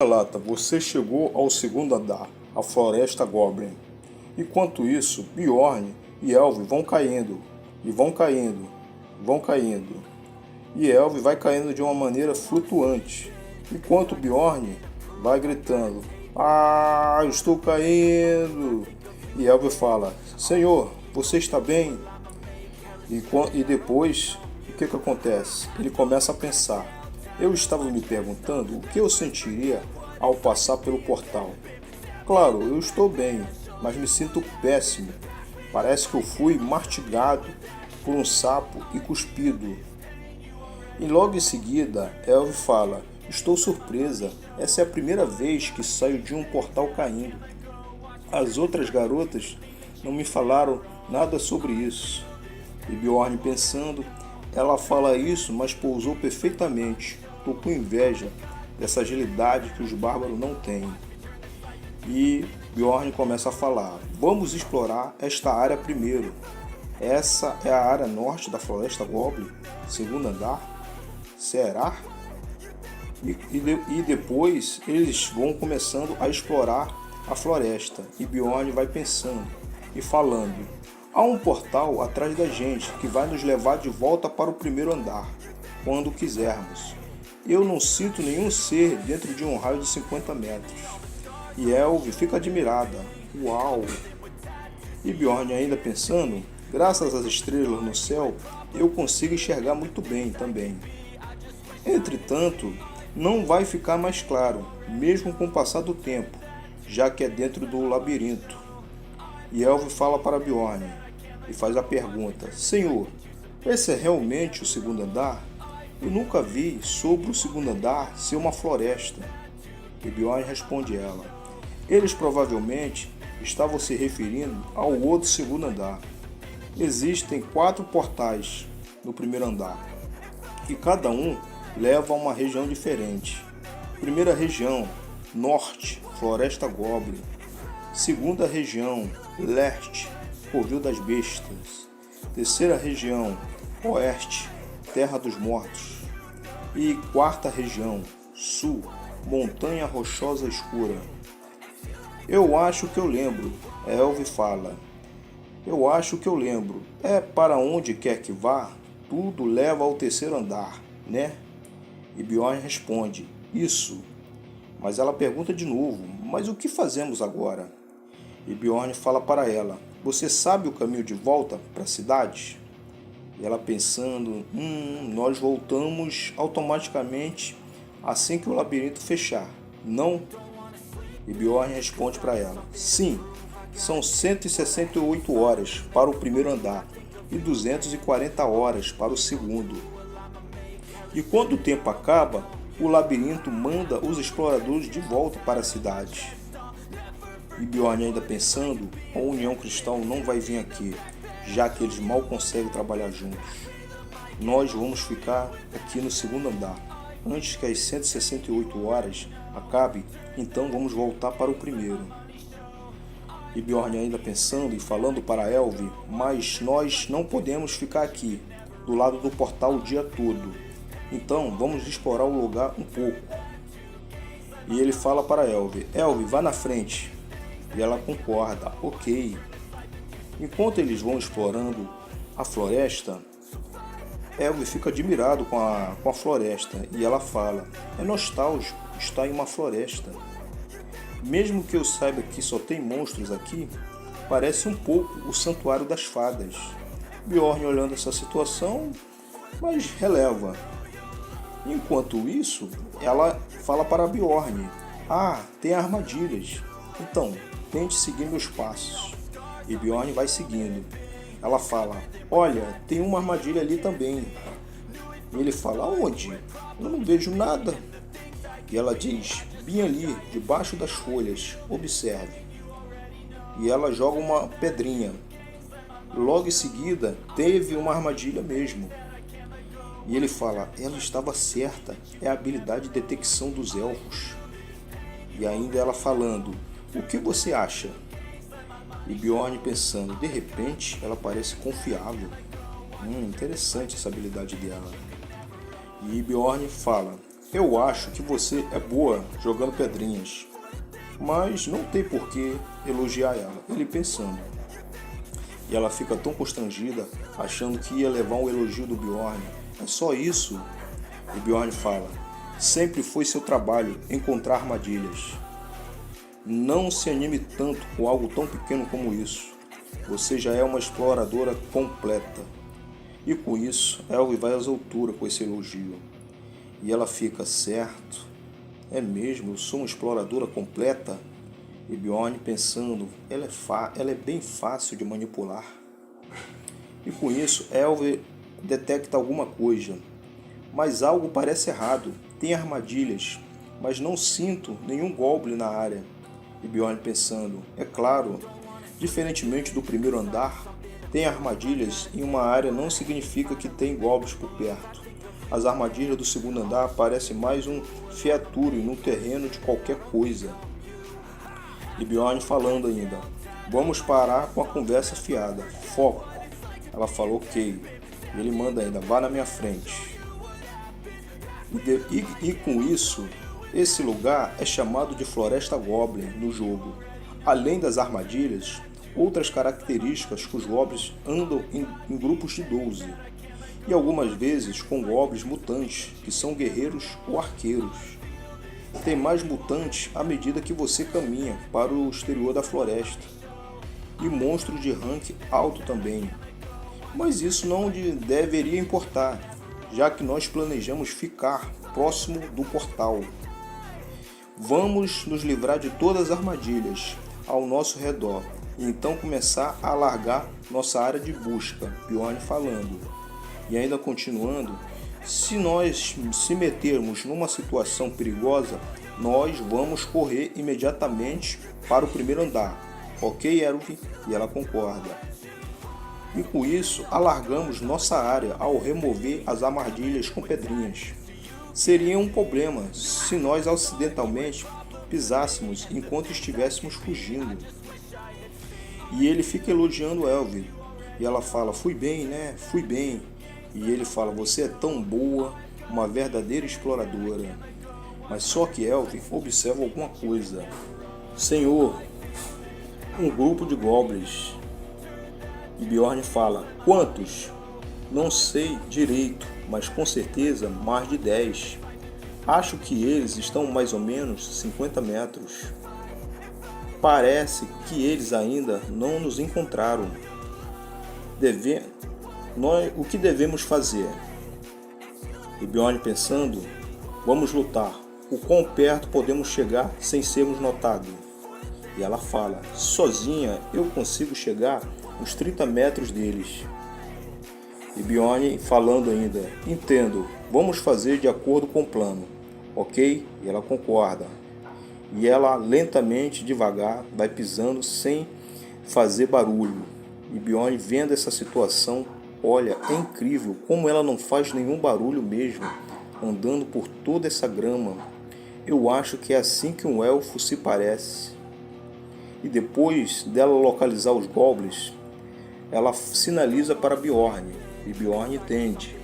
Relata, você chegou ao segundo andar, a Floresta Goblin. Enquanto isso, Bjorn e Elve vão caindo, e vão caindo, vão caindo. E Elve vai caindo de uma maneira flutuante, enquanto Bjorn vai gritando: "Ah, eu estou caindo!" E Elve fala: "Senhor, você está bem?" E depois, o que acontece? Ele começa a pensar: eu estava me perguntando o que eu sentiria ao passar pelo portal. Claro, eu estou bem, mas me sinto péssimo. Parece que eu fui mastigado por um sapo e cuspido. E logo em seguida, Elve fala: estou surpresa, essa é a primeira vez que saio de um portal caindo. As outras garotas não me falaram nada sobre isso. E Bjorn pensando, ela fala isso, mas pousou perfeitamente. Tô com inveja dessa agilidade que os bárbaros não têm. E Bjorn começa a falar: vamos explorar esta área primeiro. Essa é a área norte da Floresta Goblin, segundo andar? Será? E depois eles vão começando a explorar a floresta. E Bjorn vai pensando e falando: há um portal atrás da gente que vai nos levar de volta para o primeiro andar, quando quisermos. Eu não sinto nenhum ser dentro de um raio de 50 metros. E Elve fica admirada. Uau! E Bjorn ainda pensando, graças às estrelas no céu, eu consigo enxergar muito bem também. Entretanto, não vai ficar mais claro, mesmo com o passar do tempo, já que é dentro do labirinto. E Elve fala para Bjorn e faz a pergunta: Senhor, esse é realmente o segundo andar? Eu nunca vi sobre o segundo andar ser uma floresta. E Bjorn responde ela: eles provavelmente estavam se referindo ao outro segundo andar. Existem 4 portais no primeiro andar, e cada um leva a uma região diferente. Primeira região, norte, Floresta Goblin. Segunda região, leste, Covil das Bestas. Terceira região, oeste, Terra dos Mortos. E quarta região, sul, Montanha Rochosa Escura. Eu acho que eu lembro, Elve fala. Eu acho que eu lembro. É para onde quer que vá, tudo leva ao terceiro andar, né? E Bjorn responde: isso. Mas ela pergunta de novo: mas o que fazemos agora? E Bjorn fala para ela: você sabe o caminho de volta para a cidade? E ela pensando: nós voltamos automaticamente assim que o labirinto fechar, não? E Bjorn responde para ela: sim, são 168 horas para o primeiro andar e 240 horas para o segundo. E quando o tempo acaba, o labirinto manda os exploradores de volta para a cidade. E Bjorn ainda pensando, a União Cristal não vai vir aqui, já que eles mal conseguem trabalhar juntos. Nós vamos ficar aqui no segundo andar. Antes que as 168 horas acabe, então vamos voltar para o primeiro. E Bjorn ainda pensando e falando para Elve: mas nós não podemos ficar aqui, do lado do portal o dia todo. Então vamos explorar o lugar um pouco. E ele fala para Elve: Elve, vá na frente. E ela concorda: ok. Enquanto eles vão explorando a floresta, Elve fica admirado com a floresta e ela fala: é nostálgico estar em uma floresta. Mesmo que eu saiba que só tem monstros aqui, parece um pouco o Santuário das Fadas. Bjorn olhando essa situação, mas releva. Enquanto isso, ela fala para Bjorn: ah, tem armadilhas. Então, tente seguir meus passos. E Bjorn vai seguindo. Ela fala: olha, tem uma armadilha ali também. E ele fala: onde? Eu não vejo nada. E ela diz: bem ali, debaixo das folhas, observe. E ela joga uma pedrinha. Logo em seguida, teve uma armadilha mesmo. E ele fala: ela estava certa, é a habilidade de detecção dos elfos. E ainda ela falando: o que você acha? E Bjorn pensando: de repente ela parece confiável. Interessante essa habilidade dela. E Bjorn fala: Eu acho que você é boa jogando pedrinhas, mas não tem por que elogiar ela. Ele pensando. E ela fica tão constrangida, achando que ia levar um elogio do Bjorn. É só isso? E Bjorn fala: sempre foi seu trabalho encontrar armadilhas. Não se anime tanto com algo tão pequeno como isso. Você já é uma exploradora completa. E com isso, Elvi vai às alturas com esse elogio. E ela fica: certo? É mesmo? Eu sou uma exploradora completa? E Bjorn pensando: ela é bem fácil de manipular. E com isso, Elvi detecta alguma coisa. Mas algo parece errado. Tem armadilhas, mas não sinto nenhum goblin na área. E Bjorn pensando: é claro, diferentemente do primeiro andar, tem armadilhas em uma área não significa que tem goblins por perto. As armadilhas do segundo andar parecem mais um feature no terreno de qualquer coisa. E Bjorn falando ainda: vamos parar com a conversa fiada. Foco. Ela falou ok. Ele manda ainda: vá na minha frente. E com isso, esse lugar é chamado de Floresta Goblin no jogo. Além das armadilhas, outras características que os goblins andam em grupos de 12. E algumas vezes com goblins mutantes, que são guerreiros ou arqueiros. Tem mais mutantes à medida que você caminha para o exterior da floresta. E monstros de rank alto também. Mas isso não deveria importar, já que nós planejamos ficar próximo do portal. Vamos nos livrar de todas as armadilhas ao nosso redor e então começar a alargar nossa área de busca, Bjorn falando. E ainda continuando: se nós se metermos numa situação perigosa, nós vamos correr imediatamente para o primeiro andar. Ok, Elvi? E ela concorda. E com isso, alargamos nossa área ao remover as armadilhas com pedrinhas. Seria um problema se nós acidentalmente pisássemos enquanto estivéssemos fugindo. E ele fica elogiando Elvi. E ela fala: fui bem, né? Fui bem. E ele fala: você é tão boa, uma verdadeira exploradora. Mas só que Elvi observa alguma coisa. Senhor, um grupo de goblins. E Bjorn fala: quantos? Não sei direito, mas com certeza mais de 10. Acho que eles estão mais ou menos 50 metros. Parece que eles ainda não nos encontraram. O que devemos fazer? E Bjorn pensando: vamos lutar. O quão perto podemos chegar sem sermos notados? E ela fala: sozinha eu consigo chegar uns 30 metros deles. E Bjorn falando ainda: entendo, vamos fazer de acordo com o plano, ok? E ela concorda. E ela lentamente, devagar, vai pisando sem fazer barulho. E Bjorn vendo essa situação, olha, é incrível como ela não faz nenhum barulho mesmo, andando por toda essa grama. Eu acho que é assim que um elfo se parece. E depois dela localizar os goblins, ela sinaliza para Bjorn, e Bjorn entende.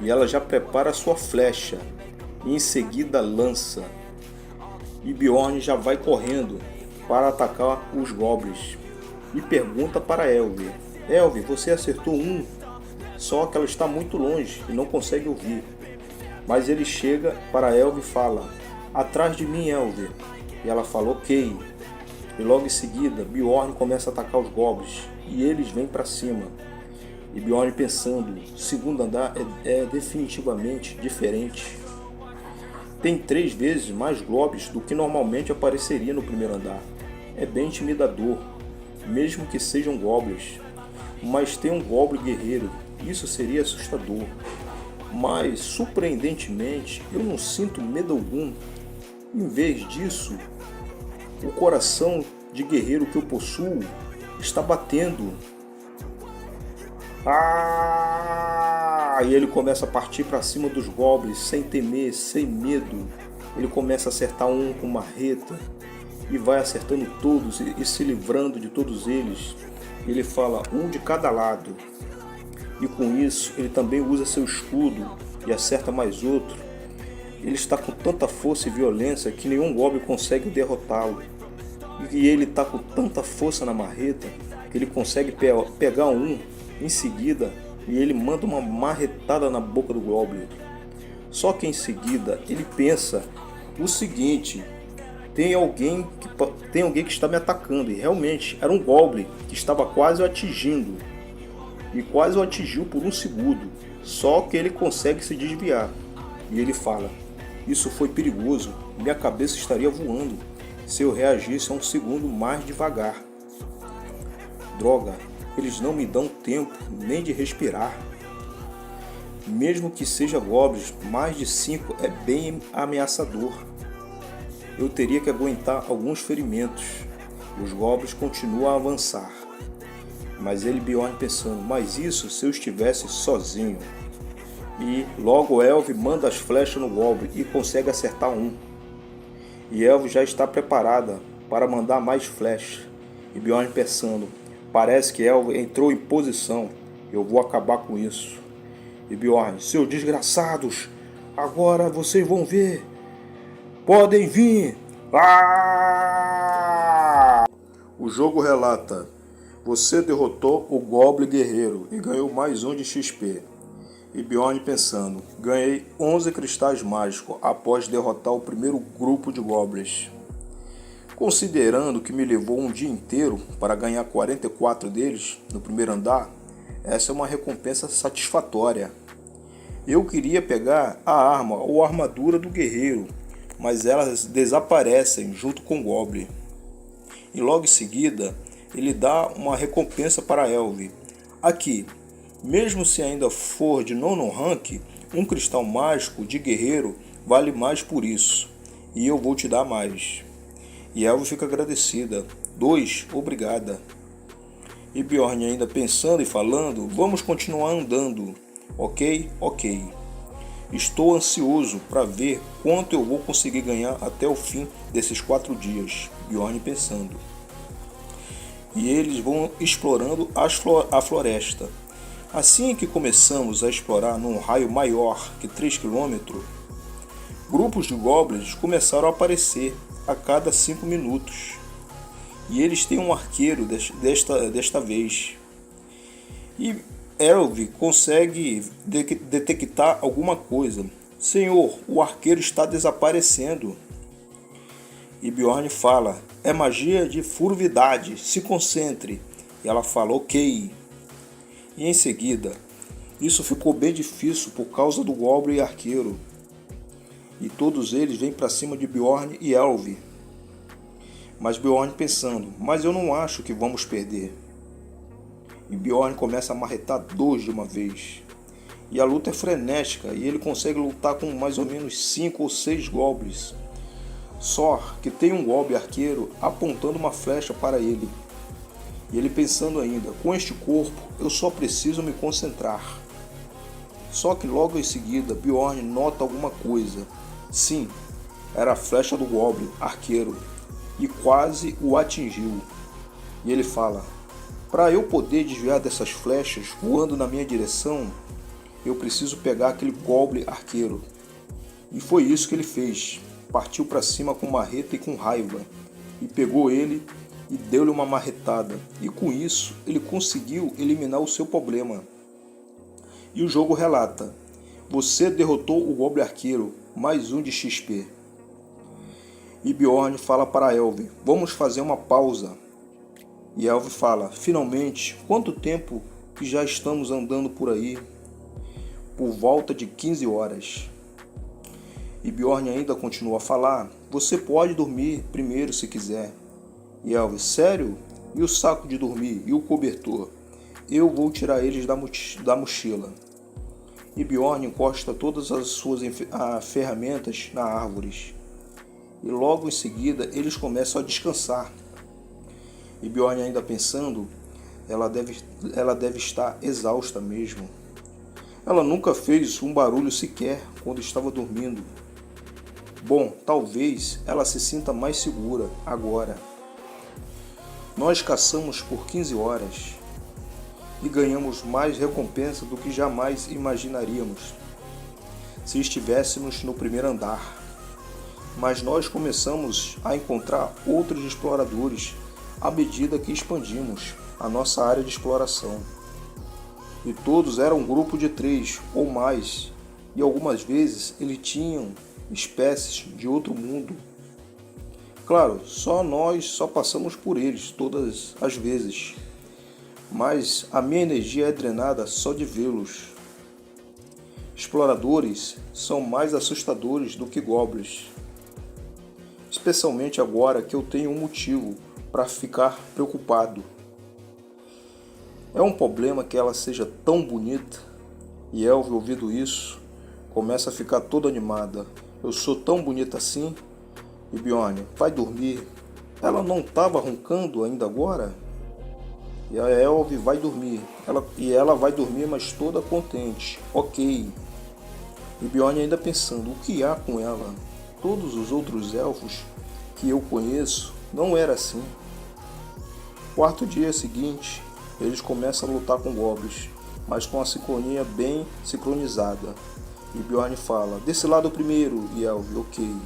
E ela já prepara sua flecha, e em seguida lança. E Bjorn já vai correndo para atacar os goblins. E pergunta para Elvi: Elvi, você acertou um? Só que ela está muito longe e não consegue ouvir. Mas ele chega para Elvi e fala: atrás de mim, Elvi. E ela fala: ok. E logo em seguida, Bjorn começa a atacar os goblins. E eles vêm para cima. E Bjorn pensando: o segundo andar é definitivamente diferente. Tem 3 vezes mais goblins do que normalmente apareceria no primeiro andar. É bem intimidador, mesmo que sejam goblins. Mas tem um goblin guerreiro, isso seria assustador. Mas, surpreendentemente, eu não sinto medo algum. Em vez disso, o coração de guerreiro que eu possuo está batendo. E ele começa a partir para cima dos goblins, sem temer, sem medo. Ele começa a acertar um com marreta e vai acertando todos e se livrando de todos eles. Ele fala: um de cada lado. E com isso ele também usa seu escudo e acerta mais outro. Ele está com tanta força e violência que nenhum goblin consegue derrotá-lo. E ele está com tanta força na marreta que ele consegue pegar um em seguida e ele manda uma marretada na boca do goblin. Só que em seguida ele pensa o seguinte: tem alguém que está me atacando. E realmente era um goblin que estava quase o atingindo. E quase o atingiu por um segundo. Só que ele consegue se desviar. E ele fala: isso foi perigoso, minha cabeça estaria voando se eu reagisse a um segundo mais devagar. Droga, eles não me dão tempo nem de respirar. Mesmo que seja goblins, mais de 5 é bem ameaçador. Eu teria que aguentar alguns ferimentos. Os goblins continuam a avançar. Mas ele Bjorn pensando: mas isso se eu estivesse sozinho. E logo Elve manda as flechas no goblin e consegue acertar um. E Elve já está preparada para mandar mais flechas. E Bjorn pensando: parece que Elve entrou em posição. Eu vou acabar com isso. E Bjorn: seus desgraçados, agora vocês vão ver. Podem vir. Ah! O jogo relata: você derrotou o Goblin Guerreiro e ganhou mais um de XP. E Bjorn pensando: ganhei 11 cristais mágicos após derrotar o primeiro grupo de Goblins. Considerando que me levou um dia inteiro para ganhar 44 deles no primeiro andar, essa é uma recompensa satisfatória. Eu queria pegar a arma ou a armadura do guerreiro, mas elas desaparecem junto com o Goblin. E logo em seguida, ele dá uma recompensa para Elve. Aqui, mesmo se ainda for de nono rank, um cristal mágico de guerreiro vale mais por isso. E eu vou te dar mais. E Elve fica agradecida. 2, obrigada. E Bjorn ainda pensando e falando: vamos continuar andando. Ok? Ok. Estou ansioso para ver quanto eu vou conseguir ganhar até o fim desses 4 dias. Bjorn pensando. E eles vão explorando a floresta. Assim que começamos a explorar num raio maior que 3 km, grupos de goblins começaram a aparecer a cada 5 minutos. E eles têm um arqueiro desta vez. E Elve consegue detectar alguma coisa. Senhor, o arqueiro está desaparecendo. E Bjorn fala: é magia de furtividade, se concentre. E ela fala: ok. E em seguida, isso ficou bem difícil por causa do Goblin e arqueiro. E todos eles vêm para cima de Bjorn e Elve. Mas Bjorn pensando: mas eu não acho que vamos perder. E Bjorn começa a marretar 2 de uma vez. E a luta é frenética e ele consegue lutar com mais ou menos 5 ou 6 goblins. Só que tem um goblin arqueiro apontando uma flecha para ele. E ele pensando ainda: com este corpo eu só preciso me concentrar. Só que logo em seguida Bjorn nota alguma coisa. Sim, era a flecha do goblin arqueiro e quase o atingiu. E ele fala: para eu poder desviar dessas flechas voando na minha direção, eu preciso pegar aquele goblin arqueiro. E foi isso que ele fez. Partiu para cima com marreta e com raiva. E pegou ele e deu-lhe uma marretada. E com isso ele conseguiu eliminar o seu problema. E o jogo relata: você derrotou o Goblin Arqueiro, mais um de XP. E Bjorn fala para Elve: vamos fazer uma pausa. E Elve fala: finalmente, quanto tempo que já estamos andando por aí? Por volta de 15 horas. E Bjorn ainda continua a falar: você pode dormir primeiro se quiser. E Elve: sério? E o saco de dormir? E o cobertor? Eu vou tirar eles da mochila. E Bjorn encosta todas as suas ferramentas na árvore. E logo em seguida eles começam a descansar. E Bjorn ainda pensando: ela deve estar exausta mesmo. Ela nunca fez um barulho sequer quando estava dormindo. Bom, talvez ela se sinta mais segura agora. Nós caçamos por 15 horas e ganhamos mais recompensa do que jamais imaginaríamos. se estivéssemos no primeiro andar. Mas nós começamos a encontrar outros exploradores à medida que expandimos a nossa área de exploração. E todos eram um grupo de 3 ou mais, e algumas vezes eles tinham espécies de outro mundo. Claro, nós passamos por eles todas as vezes, mas a minha energia é drenada só de vê-los. Exploradores são mais assustadores do que goblins, especialmente agora que eu tenho um motivo para ficar preocupado. É um problema que ela seja tão bonita. E Elve, ouvindo isso, começa a ficar toda animada. Eu sou tão bonita assim? E Bjorn, vai dormir. Ela não estava roncando ainda agora? E a Elve vai dormir. Ela vai dormir, mas toda contente. Ok. E Bjorn ainda pensando, o que há com ela? Todos os outros elfos que eu conheço não era assim. Quarto dia seguinte, eles começam a lutar com goblins, mas com a sincronia bem sincronizada. E Bjorn fala, desse lado primeiro, e Elve, ok.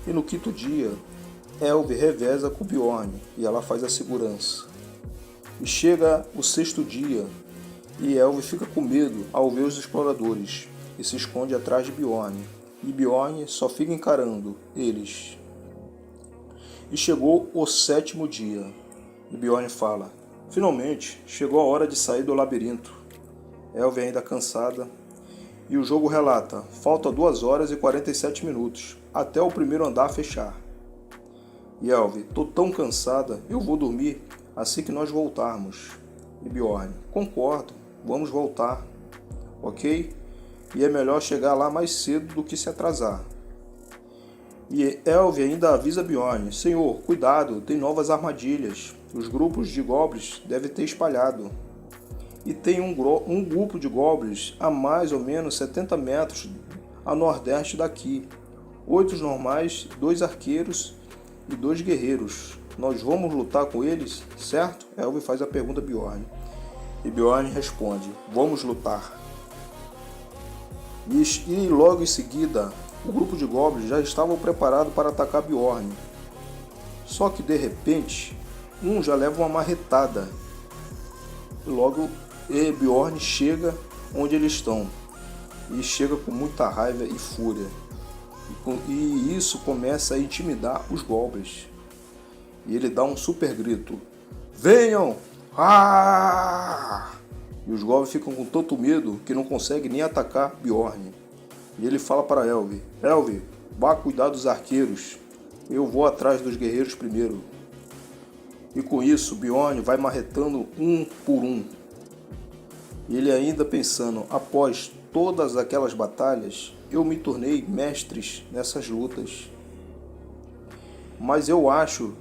E no quinto dia, Elve reveza com Bjorn e ela faz a segurança. E chega o sexto dia, e Elve fica com medo ao ver os exploradores, e se esconde atrás de Bjorn. E Bjorn só fica encarando eles. E chegou o sétimo dia, e Bjorn fala, finalmente, chegou a hora de sair do labirinto. Elve ainda cansada, e o jogo relata, falta 2 horas e 47 minutos, até o primeiro andar fechar. E Elve, tô tão cansada, eu vou dormir assim que nós voltarmos. E Bjorn, concordo, vamos voltar, ok? E é melhor chegar lá mais cedo do que se atrasar. E Elve ainda avisa Bjorn, senhor, cuidado, tem novas armadilhas. Os grupos de goblins devem ter espalhado. E tem um grupo de goblins a mais ou menos 70 metros a nordeste daqui. 8 normais, 2 arqueiros e 2 guerreiros. Nós vamos lutar com eles, certo? Elve faz a pergunta a Bjorn. E Bjorn responde, vamos lutar. E logo em seguida, o grupo de goblins já estava preparado para atacar Bjorn. Só que de repente, um já leva uma marretada. E logo Bjorn chega onde eles estão. E chega com muita raiva e fúria. E isso começa a intimidar os goblins. E ele dá um super grito. Venham! Ah! E os goblins ficam com tanto medo que não conseguem nem atacar Bjorn. E ele fala para Elve, Elve, vá cuidar dos arqueiros. Eu vou atrás dos guerreiros primeiro. E com isso, Bjorn vai marretando um por um. E ele ainda pensando, após todas aquelas batalhas, eu me tornei mestre nessas lutas. Mas eu acho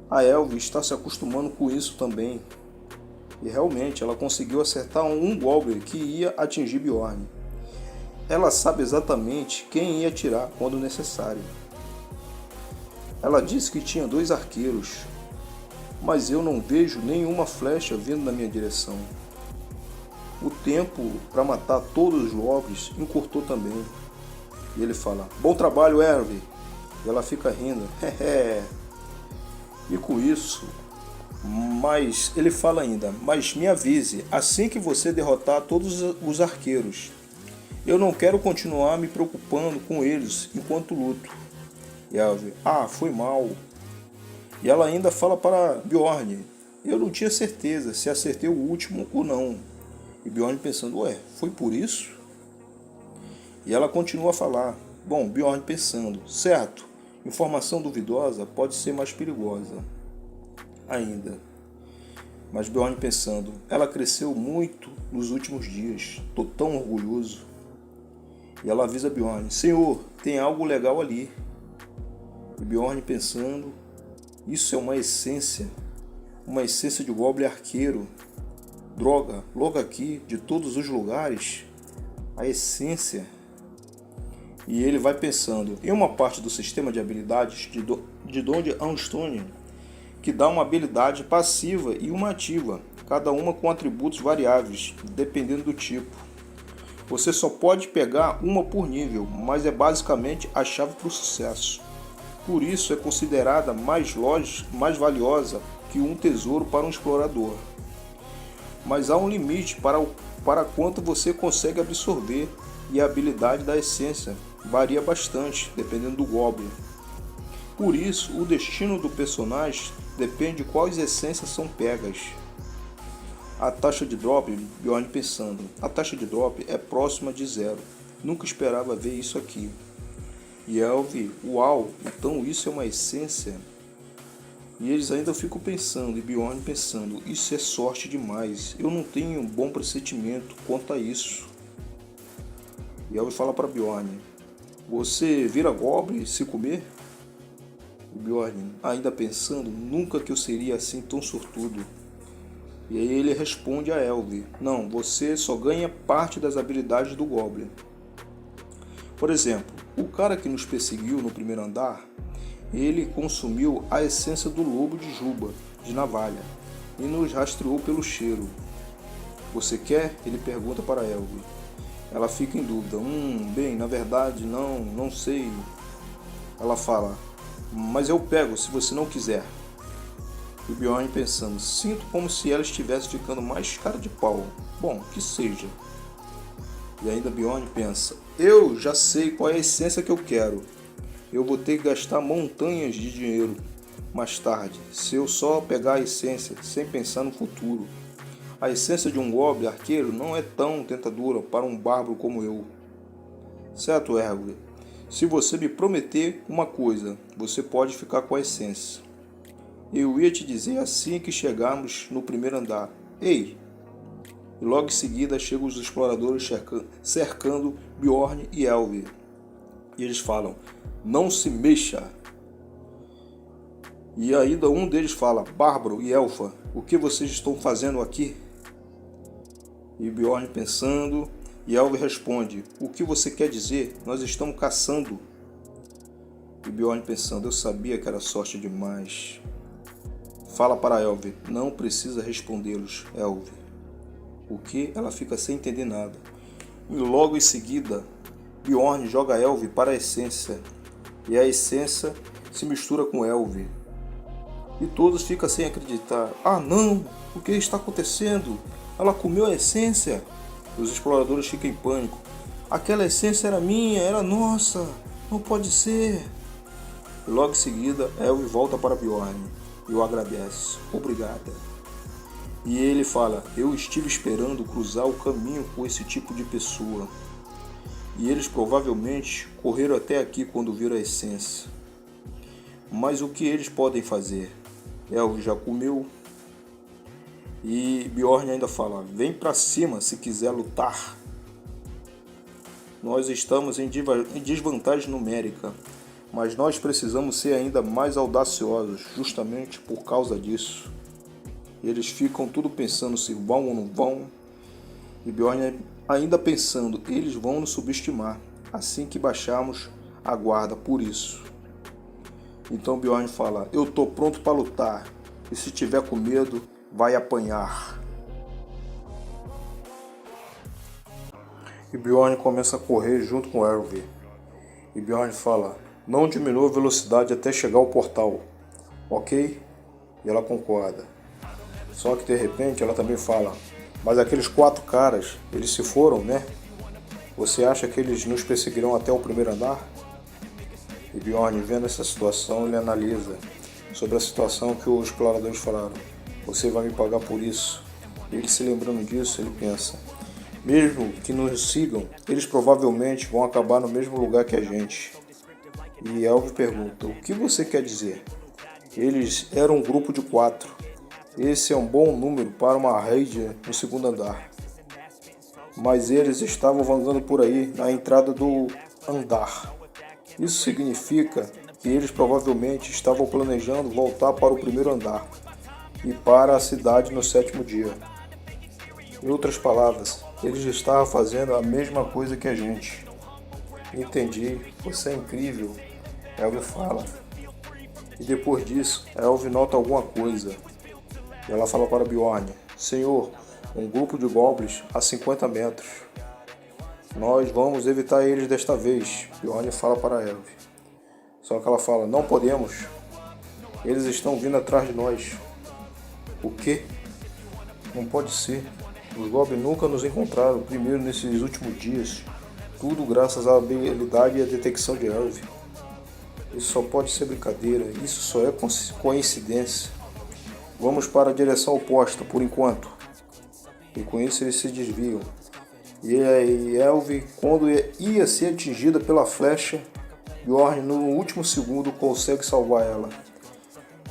a Elve está se acostumando com isso também. E realmente ela conseguiu acertar um goblin que ia atingir Bjorn. Ela sabe exatamente quem ia atirar quando necessário. Ela disse que tinha 2 arqueiros, mas eu não vejo nenhuma flecha vindo na minha direção. O tempo para matar todos os goblins encurtou também. E ele fala, bom trabalho, Elve. E ela fica rindo, E com isso, mas ele fala ainda, mas me avise assim que você derrotar todos os arqueiros. Eu não quero continuar me preocupando com eles enquanto luto. E Elve, foi mal. E ela ainda fala para Bjorn, eu não tinha certeza se acertei o último ou não. E Bjorn pensando, foi por isso? E ela continua a falar, bom, Bjorn pensando, certo, informação duvidosa pode ser mais perigosa ainda. Mas Bjorn pensando, ela cresceu muito nos últimos dias, tô tão orgulhoso. E ela avisa Bjorn, senhor, tem algo legal ali. E Bjorn pensando, isso é uma essência de goblin arqueiro. Droga, logo aqui, de todos os lugares, a essência. E ele vai pensando, em uma parte do sistema de habilidades de Donde Armstrong, que dá uma habilidade passiva e uma ativa, cada uma com atributos variáveis, dependendo do tipo. Você só pode pegar uma por nível, mas é basicamente a chave para o sucesso. Por isso é considerada mais valiosa que um tesouro para um explorador. Mas há um limite para quanto você consegue absorver, e a habilidade da essência varia bastante, dependendo do Goblin. Por isso, o destino do personagem depende de quais essências são pegas. A taxa de drop, Bjorn pensando, a taxa de drop é próxima de zero. Nunca esperava ver isso aqui. E Elvi, uau, então isso é uma essência? E eles ainda ficam pensando, e Bjorn pensando, isso é sorte demais, eu não tenho um bom pressentimento quanto a isso. E Elvi fala para Bjorn, você vira Goblin se comer? E Bjorn, ainda pensando, nunca que eu seria assim tão sortudo. E aí ele responde a Elvi, não, você só ganha parte das habilidades do Goblin. Por exemplo, o cara que nos perseguiu no primeiro andar, ele consumiu a essência do lobo de Juba, de navalha, e nos rastreou pelo cheiro. Você quer? Ele pergunta para Elvi. Ela fica em dúvida. Bem, na verdade, não sei. Ela fala, mas eu pego se você não quiser. E Bjorn pensando, sinto como se ela estivesse ficando mais cara de pau. Bom, que seja. E ainda Bjorn pensa, eu já sei qual é a essência que eu quero. Eu vou ter que gastar montanhas de dinheiro mais tarde, se eu só pegar a essência, sem pensar no futuro. A essência de um Goblin arqueiro não é tão tentadora para um bárbaro como eu. Certo, Ergo? Se você me prometer uma coisa, você pode ficar com a essência. Eu ia te dizer assim que chegarmos no primeiro andar. Ei! E logo em seguida chegam os exploradores cercando Bjorn e Elvi. E eles falam, não se mexa! E ainda um deles fala, Bárbaro e Elfa, o que vocês estão fazendo aqui? E Bjorn pensando, e Elvi responde, o que você quer dizer? Nós estamos caçando. E Bjorn pensando, eu sabia que era sorte demais. Fala para Elvi, não precisa respondê-los, Elvi. O que? Ela fica sem entender nada. E logo em seguida, Bjorn joga Elvi para a essência. E a essência se mistura com Elvi. E todos ficam sem acreditar. Ah não! O que está acontecendo? Ela comeu a essência? Os exploradores ficam em pânico. Aquela essência era minha, era nossa. Não pode ser. E logo em seguida, Elvi volta para Bjorn. E o agradece. Obrigada. E ele fala, eu estive esperando cruzar o caminho com esse tipo de pessoa. E eles provavelmente correram até aqui quando viram a essência. Mas o que eles podem fazer? Elvi já comeu. E Bjorn ainda fala, vem pra cima se quiser lutar. Nós estamos em desvantagem numérica, mas nós precisamos ser ainda mais audaciosos, justamente por causa disso. Eles ficam tudo pensando se vão ou não vão. E Bjorn ainda pensando, eles vão nos subestimar, assim que baixarmos a guarda por isso. Então Bjorn fala, eu tô pronto para lutar, e se tiver com medo, vai apanhar. E Bjorn começa a correr junto com Elvi. E Bjorn fala, não diminua a velocidade até chegar ao portal, ok? E ela concorda. Só que de repente ela também fala, mas aqueles 4 caras, eles se foram, né? Você acha que eles nos perseguirão até o primeiro andar? E Bjorn, vendo essa situação, ele analisa sobre a situação que os exploradores falaram. Você vai me pagar por isso. E ele se lembrando disso, ele pensa, mesmo que nos sigam, eles provavelmente vão acabar no mesmo lugar que a gente. E Elvi pergunta, o que você quer dizer? Eles eram um grupo de 4. Esse é um bom número para uma raid no segundo andar. Mas eles estavam vagando por aí na entrada do andar. Isso significa que eles provavelmente estavam planejando voltar para o primeiro andar e para a cidade no 7º dia. Em outras palavras, eles estavam fazendo a mesma coisa que a gente. Entendi, você é incrível, Elvi fala. E depois disso, Elvi nota alguma coisa. E ela fala para Bjorn, Senhor, um grupo de goblins a 50 metros. Nós vamos evitar eles desta vez, Bjorn fala para Elve. Só que ela fala, não podemos. Eles estão vindo atrás de nós. O quê? Não pode ser. Os Goblins nunca nos encontraram primeiro nesses últimos dias. Tudo graças à habilidade e à detecção de Elve. Isso só pode ser brincadeira. Isso só é coincidência. Vamos para a direção oposta por enquanto. E com isso eles se desviam. E Elve, quando ia ser atingida pela flecha, Bjorn no último segundo consegue salvar ela.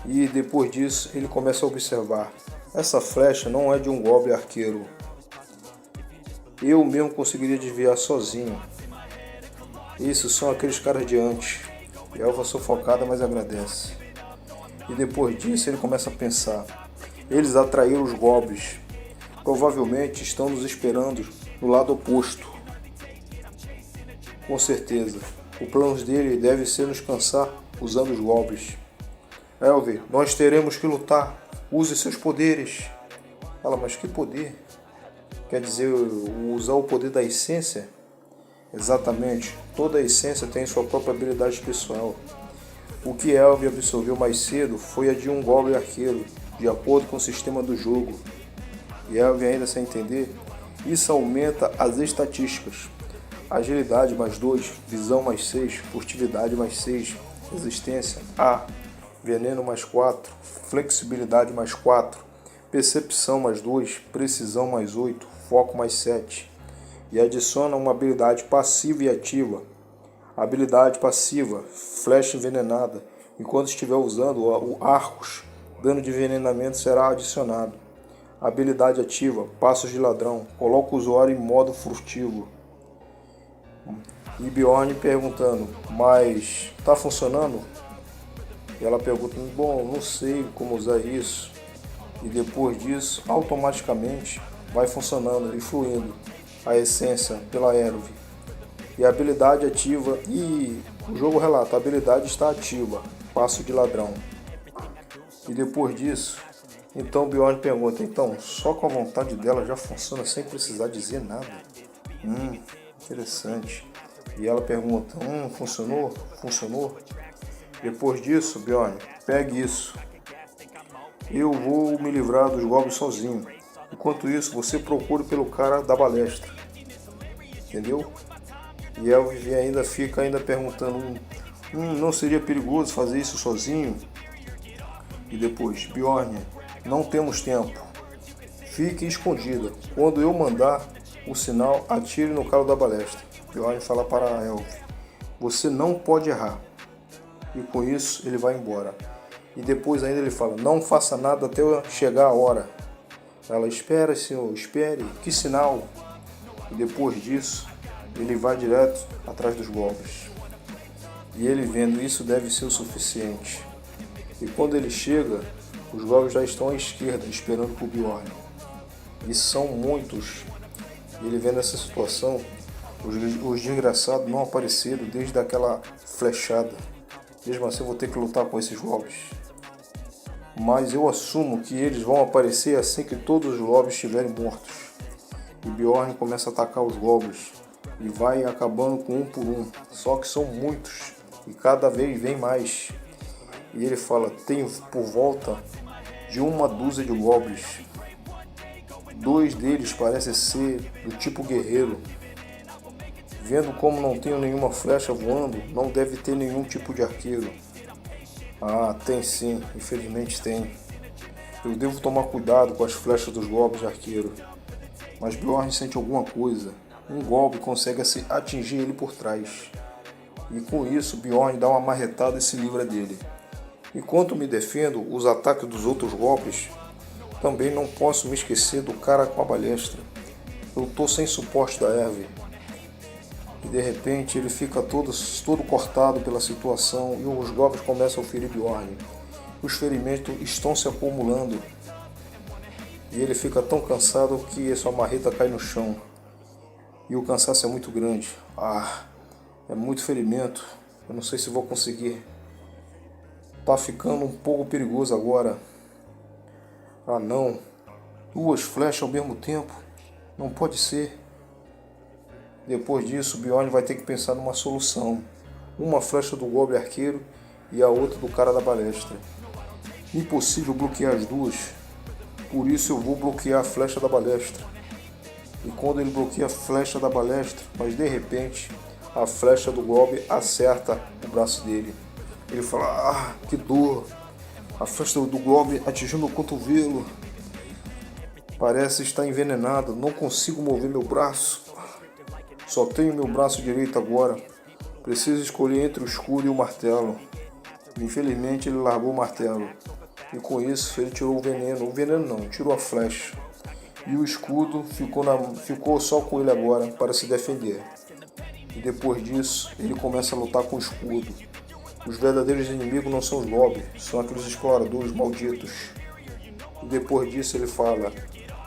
E depois disso ele começa a observar. Essa flecha não é de um Goblin arqueiro. Eu mesmo conseguiria desviar sozinho. Isso são aqueles caras de antes. Elva sufocada, mas agradece. E depois disso ele começa a pensar. Eles atraíram os Goblins. Provavelmente estão nos esperando no lado oposto. Com certeza. O plano dele deve ser nos cansar usando os Goblins. Elve, nós teremos que lutar. Use seus poderes. Ela, mas que poder? Quer dizer, usar o poder da essência? Exatamente. Toda a essência tem sua própria habilidade pessoal. O que Elve absorveu mais cedo foi a de um Goblin arqueiro, de acordo com o sistema do jogo. E Elve ainda sem entender, isso aumenta as estatísticas. Agilidade mais 2, visão mais 6, furtividade mais 6, resistência A, veneno mais 4, flexibilidade mais 4, percepção mais 2, precisão mais 8, foco mais 7. E adiciona uma habilidade passiva e ativa. Habilidade passiva, flecha envenenada. Enquanto estiver usando o arcos, dano de envenenamento será adicionado. Habilidade ativa, passos de ladrão. Coloca o usuário em modo furtivo. E Bjorn perguntando, mas tá funcionando? E ela pergunta, bom, não sei como usar isso. E depois disso, automaticamente vai funcionando e fluindo a essência pela Elve. E a habilidade ativa, e o jogo relata, a habilidade está ativa, passo de ladrão. E depois disso, então Bjorn pergunta, então, só com a vontade dela já funciona sem precisar dizer nada? Interessante. E ela pergunta, funcionou? Funcionou? Depois disso, Bjorn, pegue isso. Eu vou me livrar dos Goblins sozinho. Enquanto isso, você procure pelo cara da balestra. Entendeu? E Elve ainda fica perguntando, não seria perigoso fazer isso sozinho? E depois, Bjorn, não temos tempo. Fique escondida. Quando eu mandar o sinal, atire no cara da balestra. Bjorn fala para Elve, você não pode errar. E com isso ele vai embora. E depois ainda ele fala, não faça nada até chegar a hora. Ela, espera, senhor, espere. Que sinal? E depois disso, ele vai direto atrás dos Goblins. E ele vendo isso deve ser o suficiente. E quando ele chega, os Goblins já estão à esquerda, esperando por Bjorn. E são muitos. E ele vendo essa situação, os desgraçados não apareceram desde aquela flechada. Mesmo assim eu vou ter que lutar com esses Goblins. Mas eu assumo que eles vão aparecer assim que todos os Goblins estiverem mortos. E Bjorn começa a atacar os Goblins. E vai acabando com um por um. Só que são muitos. E cada vez vem mais. E ele fala, tem por volta de uma dúzia de Goblins. 2 deles parecem ser do tipo guerreiro. Vendo como não tenho nenhuma flecha voando, não deve ter nenhum tipo de arqueiro. Ah, tem sim, infelizmente tem. Eu devo tomar cuidado com as flechas dos Goblins arqueiros. Mas Bjorn sente alguma coisa. Um Goblin consegue atingir ele por trás. E com isso, Bjorn dá uma marretada e se livra dele. Enquanto me defendo os ataques dos outros Goblins, também não posso me esquecer do cara com a balestra. Eu tô sem suporte da Elve. E de repente ele fica todo cortado pela situação e os Goblins começam a ferir Bjorn. Os ferimentos estão se acumulando. E ele fica tão cansado que sua marreta cai no chão. E o cansaço é muito grande. É muito ferimento. Eu não sei se vou conseguir. Tá ficando um pouco perigoso agora. Não. 2 flechas ao mesmo tempo. Não pode ser. Depois disso, Bjorn vai ter que pensar numa solução. Uma flecha do Goblin Arqueiro e a outra do cara da balestra. Impossível bloquear as duas, por isso eu vou bloquear a flecha da balestra. E quando ele bloqueia a flecha da balestra, mas de repente a flecha do Goblin acerta o braço dele. Ele fala, ah, que dor! A flecha do Goblin atingiu meu cotovelo. Parece estar envenenado, não consigo mover meu braço. Só tenho meu braço direito agora. Preciso escolher entre o escudo e o martelo. Infelizmente ele largou o martelo. E com isso ele tirou o veneno. O veneno não, tirou a flecha. E o escudo ficou só com ele agora para se defender. E depois disso ele começa a lutar com o escudo. Os verdadeiros inimigos não são os lobbies, são aqueles exploradores malditos. E depois disso ele fala,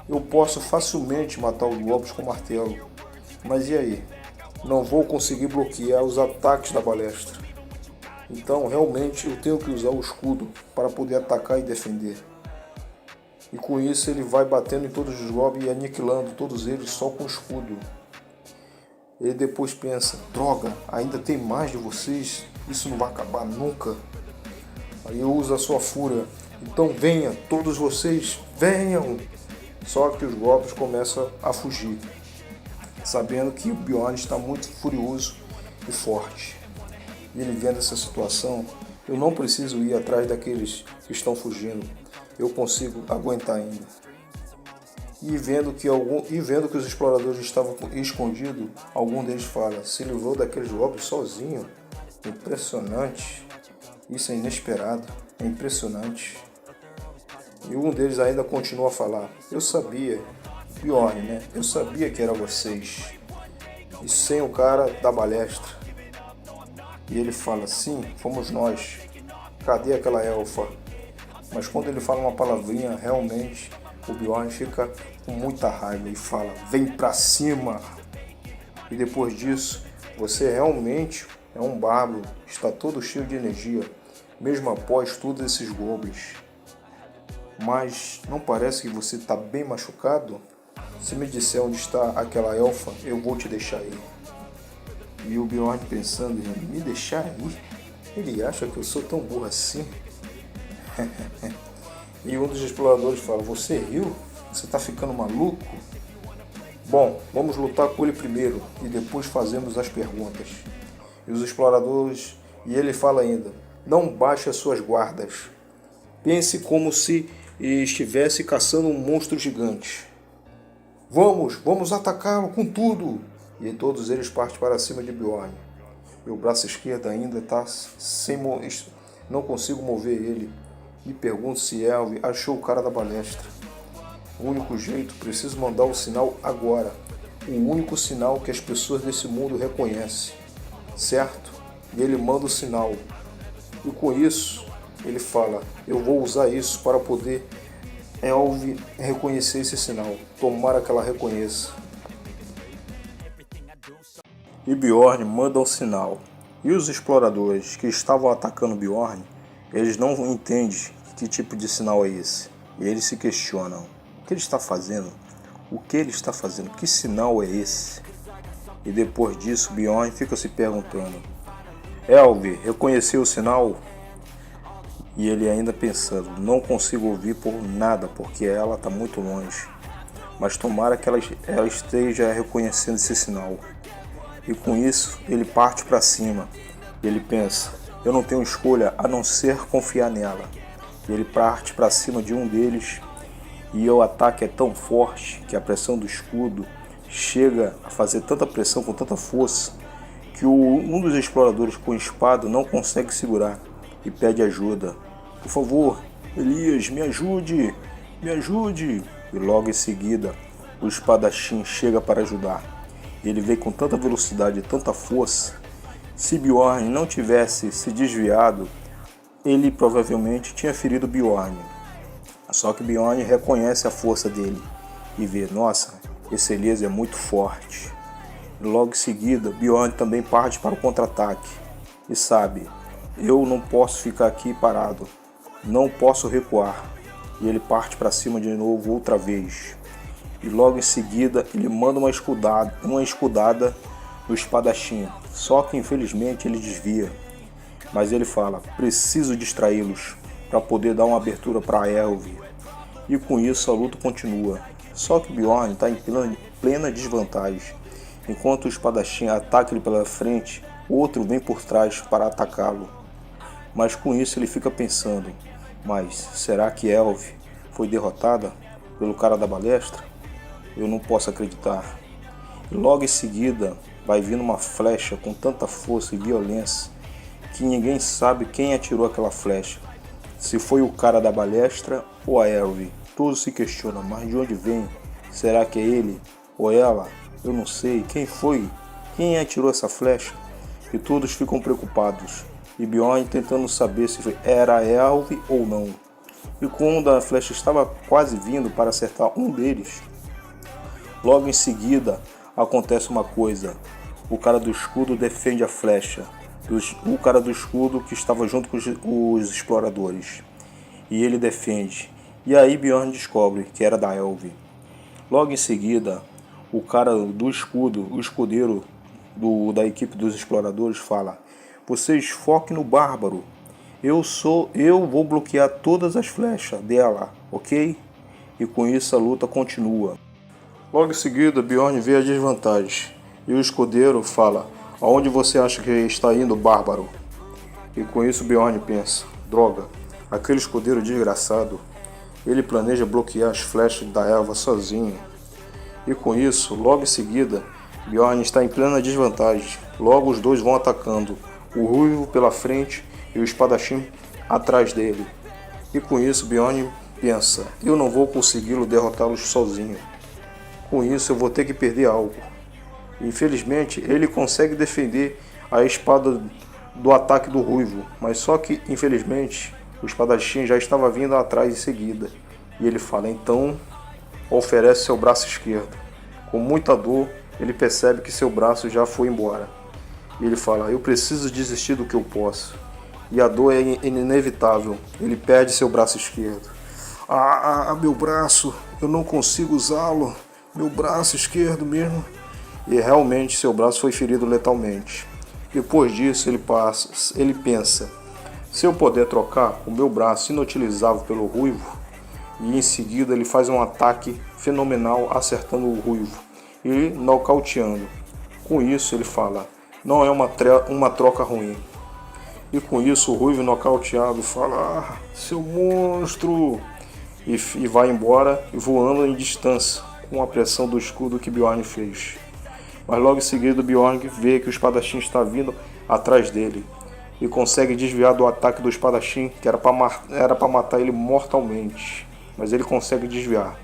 eu posso facilmente matar os lobos com martelo. Mas e aí? Não vou conseguir bloquear os ataques da balestra. Então realmente eu tenho que usar o escudo para poder atacar e defender. E com isso ele vai batendo em todos os lobbies e aniquilando todos eles só com o escudo. Ele depois pensa, droga, ainda tem mais de vocês, isso não vai acabar nunca. Aí usa a sua fúria, então venha, todos vocês, venham! Só que os goblins começam a fugir, sabendo que o Bjorn está muito furioso e forte. E ele vendo essa situação, eu não preciso ir atrás daqueles que estão fugindo, eu consigo aguentar ainda. E vendo que os exploradores estavam escondidos, algum deles fala, se livrou daqueles goblins sozinho. Impressionante. Isso é inesperado. É impressionante. E um deles ainda continua a falar, eu sabia, Bjorn, né? Eu sabia que era vocês. E sem o cara da balestra. E ele fala, sim, fomos nós. Cadê aquela elfa? Mas quando ele fala uma palavrinha, realmente o Bjorn fica com muita raiva e fala, vem pra cima! E depois disso, você realmente é um bárbaro, está todo cheio de energia, mesmo após todos esses goblins. Mas não parece que você está bem machucado? Se me disser onde está aquela elfa, eu vou te deixar ir. E o Bjorn pensando, me deixar ir? Ele acha que eu sou tão burro assim? E um dos exploradores fala, você riu? Você está ficando maluco? Bom, vamos lutar com ele primeiro e depois fazemos as perguntas. E os exploradores, e ele fala ainda, não baixe as suas guardas. Pense como se estivesse caçando um monstro gigante. Vamos atacá-lo com tudo! E todos eles partem para cima de Bjorn. Meu braço esquerdo ainda está sem... não consigo mover ele. Me pergunto se Elvi achou o cara da balestra. O único jeito, preciso mandar o sinal agora. O único sinal que as pessoas desse mundo reconhecem. Certo? E ele manda o sinal. E com isso, ele fala, eu vou usar isso para poder Elvi reconhecer esse sinal. Tomara que ela reconheça. E Bjorn manda o sinal. E os exploradores que estavam atacando Bjorn, eles não entendem que tipo de sinal é esse. E eles se questionam. O que ele está fazendo? O que ele está fazendo? Que sinal é esse? E depois disso, Bjorn fica se perguntando. Elvi, reconheceu o sinal? E ele ainda pensando, não consigo ouvir por nada, porque ela está muito longe. Mas tomara que ela esteja reconhecendo esse sinal. E com isso, ele parte para cima. E ele pensa, eu não tenho escolha a não ser confiar nela. E ele parte para cima de um deles. E o ataque é tão forte que a pressão do escudo chega a fazer tanta pressão com tanta força que um dos exploradores com espada não consegue segurar e pede ajuda. Por favor, Elias, me ajude, me ajude. E logo em seguida o espadachim chega para ajudar. Ele veio com tanta velocidade e tanta força. Se Bjorn não tivesse se desviado, ele provavelmente tinha ferido Bjorn. Só que Bjorn reconhece a força dele e vê, nossa, esse Elias é muito forte. Logo em seguida, Bjorn também parte para o contra-ataque e sabe, eu não posso ficar aqui parado, não posso recuar. E ele parte para cima de novo outra vez. E logo em seguida ele manda uma escudada no espadachim, só que infelizmente ele desvia. Mas ele fala, preciso distraí-los para poder dar uma abertura para Elve. E com isso a luta continua. Só que Bjorn está em plena desvantagem. Enquanto o espadachim ataca ele pela frente, outro vem por trás para atacá-lo. Mas com isso ele fica pensando, mas será que Elve foi derrotada pelo cara da balestra? Eu não posso acreditar. E logo em seguida vai vindo uma flecha com tanta força e violência que ninguém sabe quem atirou aquela flecha. Se foi o cara da balestra ou a Elve. Todos se questionam, mas de onde vem? Será que é ele ou ela? Eu não sei. Quem foi? Quem atirou essa flecha? E todos ficam preocupados. E Bjorn tentando saber se era a Elve ou não. E quando a flecha estava quase vindo para acertar um deles, logo em seguida acontece uma coisa. O cara do escudo defende a flecha. O cara do escudo que estava junto com os exploradores. E ele defende. E aí Bjorn descobre que era da Elve. Logo em seguida, o cara do escudo, o escudeiro da equipe dos exploradores fala: vocês foquem no bárbaro. Eu vou bloquear todas as flechas dela, ok? E com isso a luta continua. Logo em seguida, Bjorn vê a desvantagem. E o escudeiro fala: aonde você acha que está indo o bárbaro? E com isso Bjorn pensa: droga, aquele escudeiro desgraçado. Ele planeja bloquear as flechas da Elva sozinho. E com isso, logo em seguida, Bjorn está em plena desvantagem. Logo os dois vão atacando. O ruivo pela frente e o espadachim atrás dele. E com isso Bjorn pensa: eu não vou consegui-lo derrotá-los sozinho. Com isso eu vou ter que perder algo. Infelizmente ele consegue defender a espada do ataque do ruivo. Mas só que infelizmente o espadachim já estava vindo atrás em seguida. E ele fala, então oferece seu braço esquerdo. Com muita dor, ele percebe que seu braço já foi embora. E ele fala, eu preciso desistir do que eu posso. E a dor é inevitável. Ele perde seu braço esquerdo. Meu braço, eu não consigo usá-lo. Meu braço esquerdo mesmo. E realmente seu braço foi ferido letalmente. Depois disso, ele pensa, se eu puder trocar o meu braço inutilizável pelo ruivo, e em seguida ele faz um ataque fenomenal acertando o ruivo e nocauteando. Com isso ele fala, não é uma troca ruim. E com isso o ruivo nocauteado fala, seu monstro! E vai embora voando em distância com a pressão do escudo que Bjorn fez. Mas logo em seguida Bjorn vê que o espadachim está vindo atrás dele e consegue desviar do ataque do espadachim, que era para matar ele mortalmente, mas ele consegue desviar.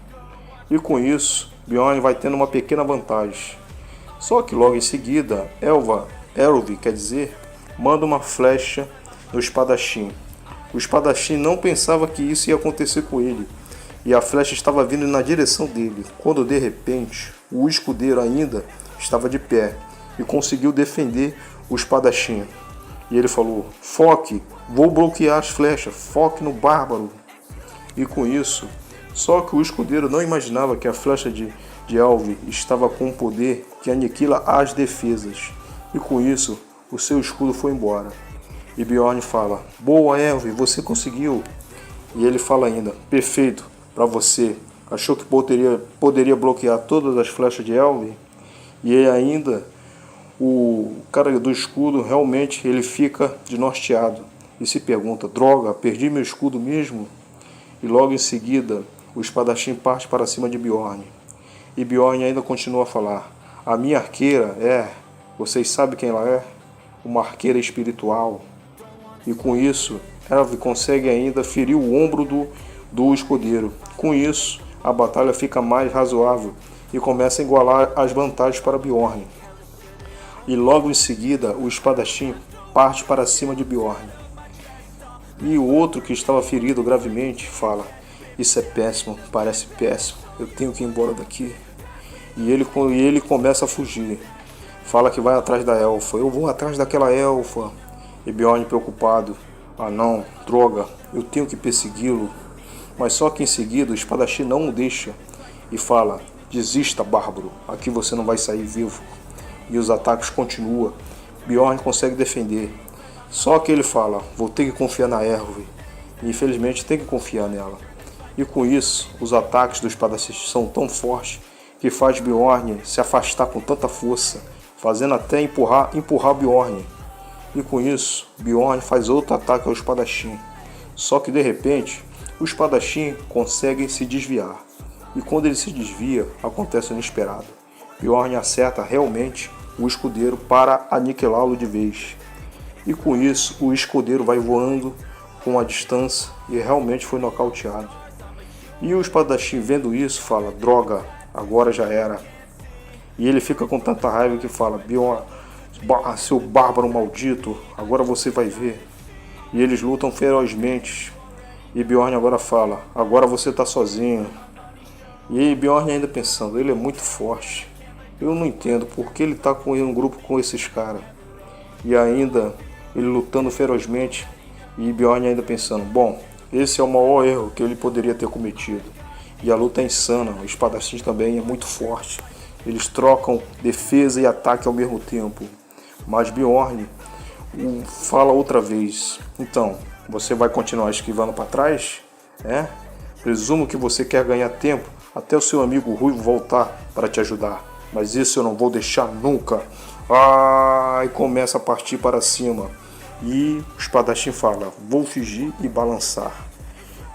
E com isso, Bjorn vai tendo uma pequena vantagem. Só que logo em seguida, Elve, manda uma flecha no espadachim. O espadachim não pensava que isso ia acontecer com ele, e a flecha estava vindo na direção dele, quando de repente, o escudeiro ainda estava de pé e conseguiu defender o espadachim. E ele falou, foque, vou bloquear as flechas, foque no bárbaro. E com isso, só que o escudeiro não imaginava que a flecha de Elve estava com um poder que aniquila as defesas. E com isso, o seu escudo foi embora. E Bjorn fala, boa Elve, você conseguiu. E ele fala ainda, perfeito, para você. Achou que poderia bloquear todas as flechas de Elve? E ele ainda... O cara do escudo realmente ele fica desnorteado e se pergunta, droga, perdi meu escudo mesmo? E logo em seguida o espadachim parte para cima de Bjorn. E Bjorn ainda continua a falar, a minha arqueira vocês sabem quem ela é? Uma arqueira espiritual. E com isso Elve consegue ainda ferir o ombro do escudeiro. Com isso a batalha fica mais razoável e começa a igualar as vantagens para Bjorn. E logo em seguida o espadachim parte para cima de Bjorn. E o outro que estava ferido gravemente fala, isso é péssimo, parece péssimo, eu tenho que ir embora daqui. E ele começa a fugir. Fala que vai atrás da elfa, eu vou atrás daquela elfa. E Bjorn preocupado, não, droga, eu tenho que persegui-lo. Mas só que em seguida o espadachim não o deixa e fala, desista bárbaro, aqui você não vai sair vivo. e os ataques continuam. Bjorn consegue defender. Só que ele fala, vou ter que confiar na Erve. E infelizmente tem que confiar nela. E com isso, os ataques do espadachim são tão fortes que faz Bjorn se afastar com tanta força, fazendo até empurrar Bjorn. E com isso, Bjorn faz outro ataque ao espadachim. Só que de repente, o espadachim consegue se desviar. E quando ele se desvia, acontece o inesperado. Bjorn acerta realmente o escudeiro para aniquilá-lo de vez. E com isso, o escudeiro vai voando com a distância e realmente foi nocauteado. E o espadachim, vendo isso, fala, droga, agora já era. E ele fica com tanta raiva que fala, Bjorn, seu bárbaro maldito, agora você vai ver. E eles lutam ferozmente. E Bjorn agora fala, agora você está sozinho. E aí Bjorn ainda pensando, ele é muito forte. Eu não entendo porque ele está com um grupo com esses caras. E ainda ele lutando ferozmente. E Bjorn ainda pensando, bom, esse é o maior erro que ele poderia ter cometido. E a luta é insana, o espadachim também é muito forte. Eles trocam defesa e ataque ao mesmo tempo. Mas Bjorn fala outra vez, então, você vai continuar esquivando para trás? Presumo que você quer ganhar tempo até o seu amigo Ruivo voltar para te ajudar. Mas isso eu não vou deixar nunca. E começa a partir para cima. E o espadachim fala, vou fugir e balançar.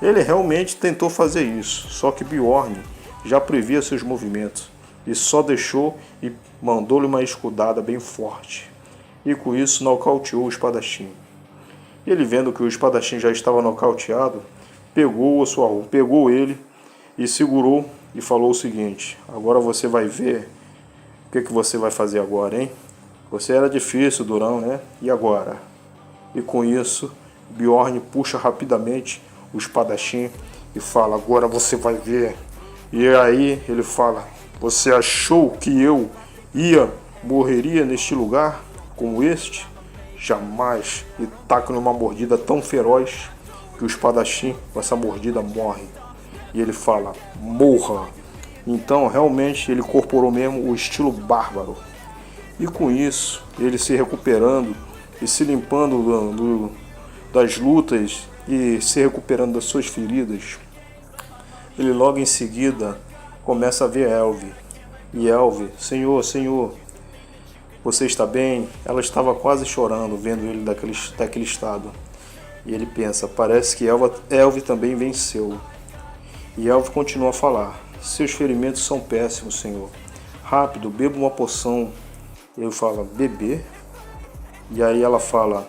Ele realmente tentou fazer isso, só que Bjorn já previa seus movimentos e só deixou e mandou-lhe uma escudada bem forte. E com isso nocauteou o espadachim. Ele, vendo que o espadachim já estava nocauteado, pegou ele e segurou e falou o seguinte, agora você vai ver o que você vai fazer agora, hein? Você era difícil, durão, né? E agora? E com isso, Bjorn puxa rapidamente o espadachim e fala, agora você vai ver. E aí ele fala, você achou que eu morreria neste lugar como este? Jamais. E taca-lhe uma mordida tão feroz que o espadachim com essa mordida morre. E ele fala, morra. Então realmente ele incorporou mesmo o estilo bárbaro. E com isso, ele se recuperando e se limpando das lutas e se recuperando das suas feridas, ele logo em seguida começa a ver Elve. E Elve, Senhor, você está bem? Ela estava quase chorando vendo ele daquele estado. E ele pensa, parece que Elve também venceu. E Elve continua a falar, seus ferimentos são péssimos, Senhor. Rápido, beba uma poção. Ele fala, beber? E aí ela fala,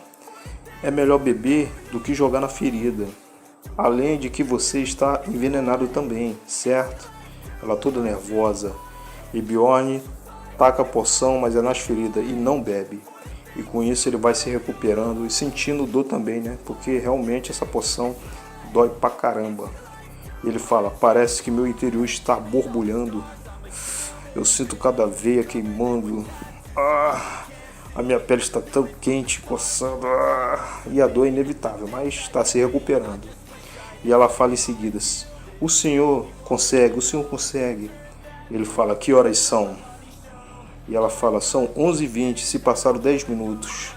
é melhor beber do que jogar na ferida. Além de que você está envenenado também, certo? Ela toda nervosa. E Bjorn taca a poção, mas é nas feridas e não bebe. E com isso ele vai se recuperando e sentindo dor também, né? Porque realmente essa poção dói pra caramba. Ele fala, parece que meu interior está borbulhando. Eu sinto cada veia queimando. A minha pele está tão quente, coçando. E a dor é inevitável, mas está se recuperando. E ela fala em seguida, o senhor consegue. Ele fala, que horas são? E ela fala, são 11h20, se passaram 10 minutos.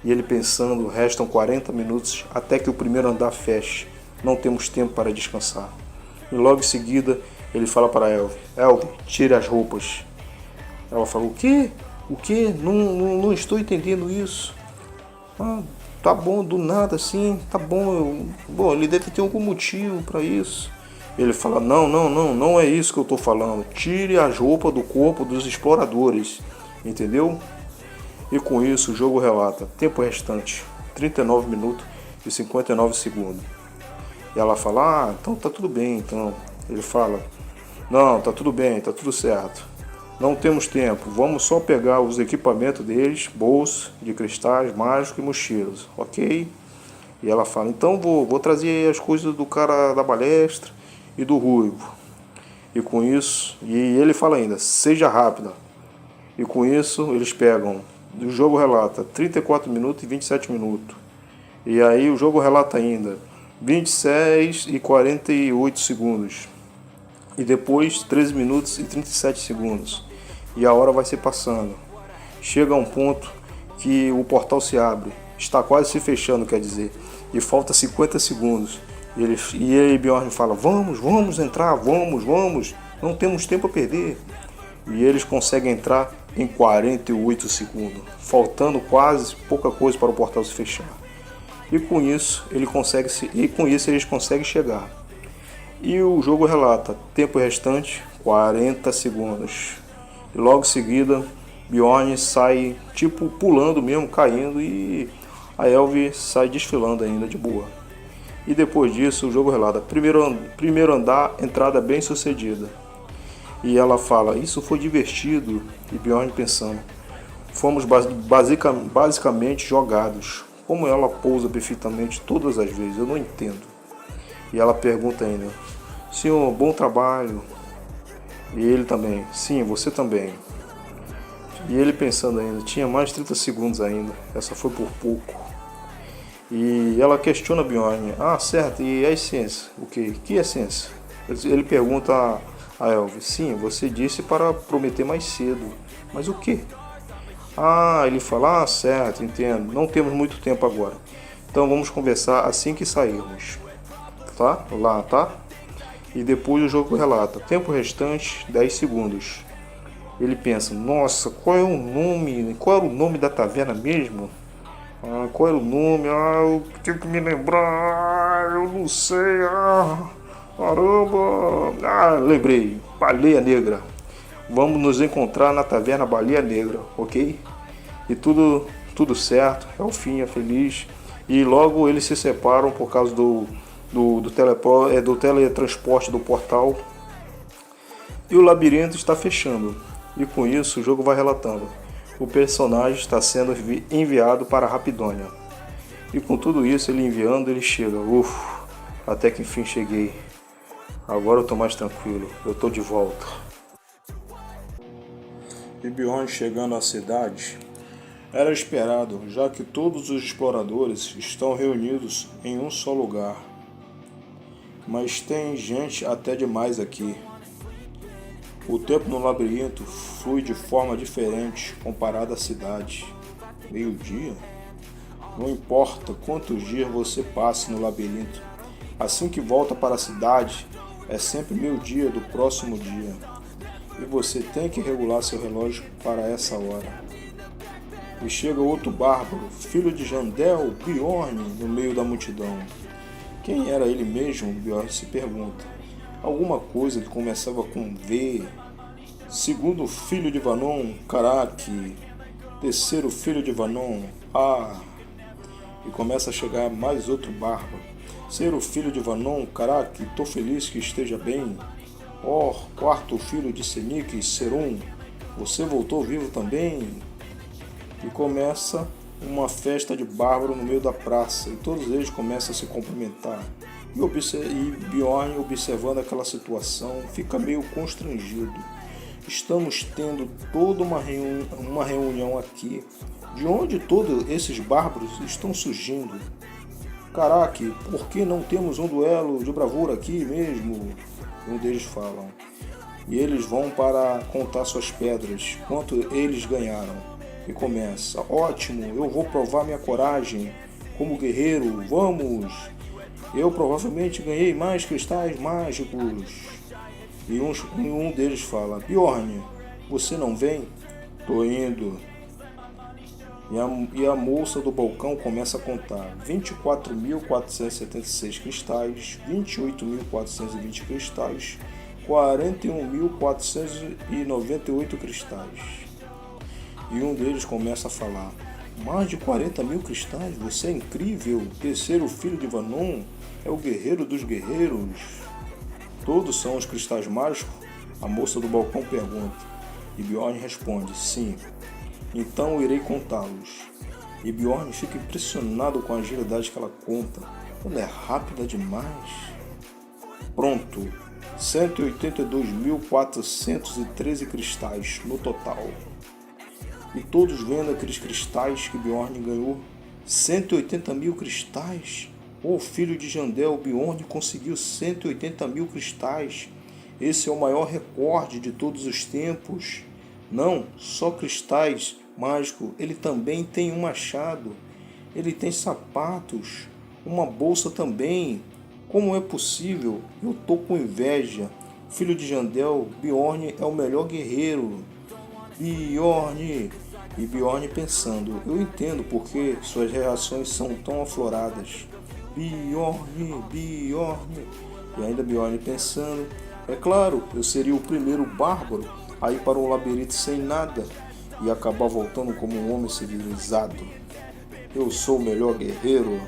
E ele pensando, restam 40 minutos até que o primeiro andar feche. Não temos tempo para descansar. E logo em seguida, ele fala para Elve, tire as roupas. Ela fala, o quê? O quê? Não estou entendendo isso. Tá bom, do nada assim, tá bom. Bom, ele deve ter algum motivo para isso. Ele fala, não é isso que eu estou falando. Tire as roupas do corpo dos exploradores, entendeu? E com isso o jogo relata, tempo restante, 39 minutos e 59 segundos. E ela fala, então tá tudo bem, então. Ele fala, não, tá tudo bem, tá tudo certo. Não temos tempo, vamos só pegar os equipamentos deles, bolsas de cristais, mágicos e mochilas, ok? E ela fala, então vou trazer as coisas do cara da balestra e do Ruivo. E com isso, e ele fala ainda, seja rápida. E com isso eles pegam, o jogo relata 34 minutos e 27 minutos. E aí o jogo relata ainda 26 e 48 segundos. E depois 13 minutos e 37 segundos. E a hora vai se passando. Chega a um ponto que o portal se abre. Está quase se fechando, quer dizer. E falta 50 segundos. E aí Bjorn fala, vamos entrar, vamos. Não temos tempo a perder. E eles conseguem entrar em 48 segundos. Faltando quase pouca coisa para o portal se fechar. E com isso, eles conseguem chegar. E o jogo relata, tempo restante, 40 segundos. E logo em seguida, Bjorn sai tipo pulando mesmo, caindo, e a Elve sai desfilando ainda de boa. E depois disso, o jogo relata, primeiro andar, entrada bem sucedida. E ela fala, isso foi divertido. E Bjorn pensando, fomos basicamente jogados. Como ela pousa perfeitamente todas as vezes, eu não entendo. E ela pergunta ainda, senhor, bom trabalho. E ele também, sim, você também. E ele pensando ainda, tinha mais 30 segundos ainda, essa foi por pouco. E ela questiona Bjorn, certo, e a essência? O quê? Que essência? Ele pergunta a Elve, sim, você disse para prometer mais cedo, mas o quê? Ele fala, certo, entendo, não temos muito tempo agora. Então vamos conversar assim que sairmos. Tá? E depois o jogo relata, tempo restante, 10 segundos. Ele pensa, nossa, qual era o nome da taverna mesmo? Qual era o nome? Eu tenho que me lembrar, eu não sei, caramba. Lembrei, Baleia Negra. Vamos nos encontrar na taverna Baleia Negra, ok? E tudo certo, é o fim, é feliz. E logo eles se separam por causa do teletransporte do portal. E o labirinto está fechando. E com isso o jogo vai relatando. O personagem está sendo enviado para Rapidônia. E com tudo isso, ele chega. Até que enfim cheguei. Agora eu estou mais tranquilo, eu estou de volta. E Bjorn chegando à cidade, era esperado, já que todos os exploradores estão reunidos em um só lugar. Mas tem gente até demais aqui. O tempo no labirinto flui de forma diferente comparado à cidade. Meio-dia? Não importa quantos dias você passe no labirinto, assim que volta para a cidade, é sempre meio-dia do próximo dia. E você tem que regular seu relógio para essa hora. E chega outro bárbaro, filho de Jandel, Bjorn, no meio da multidão. Quem era ele mesmo? Bjorn se pergunta. Alguma coisa que começava com V. Segundo filho de Vanon, Karak. Terceiro filho de Vanon, A. E começa a chegar mais outro bárbaro. Ser o filho de Vanon, Karak, tô feliz que esteja bem. Quarto filho de Senik, Serum, você voltou vivo também? E começa uma festa de bárbaro no meio da praça, e todos eles começam a se cumprimentar. E Bjorn, observando aquela situação, fica meio constrangido. Estamos tendo toda uma reunião aqui. De onde todos esses bárbaros estão surgindo? Caraca, por que não temos um duelo de bravura aqui mesmo? Um deles fala. E eles vão para contar suas pedras, quanto eles ganharam. E começa, ótimo, eu vou provar minha coragem como guerreiro, vamos! Eu provavelmente ganhei mais cristais mágicos. E um deles fala, Bjorn, você não vem? Tô indo. E a moça do balcão começa a contar 24.476 cristais, 28.420 cristais, 41.498 cristais. E um deles começa a falar, mais de 40.000 cristais, você é incrível, terceiro filho de Vanon, é o guerreiro dos guerreiros. Todos são os cristais mágicos? A moça do balcão pergunta. E Bjorn responde, sim. Então eu irei contá-los. E Bjorn fica impressionado com a agilidade que ela conta. Ela é rápida demais. Pronto. 182.413 cristais no total. E todos vendo aqueles cristais que Bjorn ganhou. 180.000 cristais. O filho de Jandel, Bjorn, conseguiu 180.000 cristais. Esse é o maior recorde de todos os tempos. Não, só cristais mágico, ele também tem um machado. Ele tem sapatos, uma bolsa também. Como é possível? Eu tô com inveja. Filho de Jandel, Bjorn é o melhor guerreiro. Bjorn! E Bjorn pensando, eu entendo porque suas reações são tão afloradas. Bjorn, Bjorn. E ainda Bjorn pensando, é claro, eu seria o primeiro bárbaro a ir para um labirinto sem nada e acabar voltando como um homem civilizado. Eu sou o melhor guerreiro.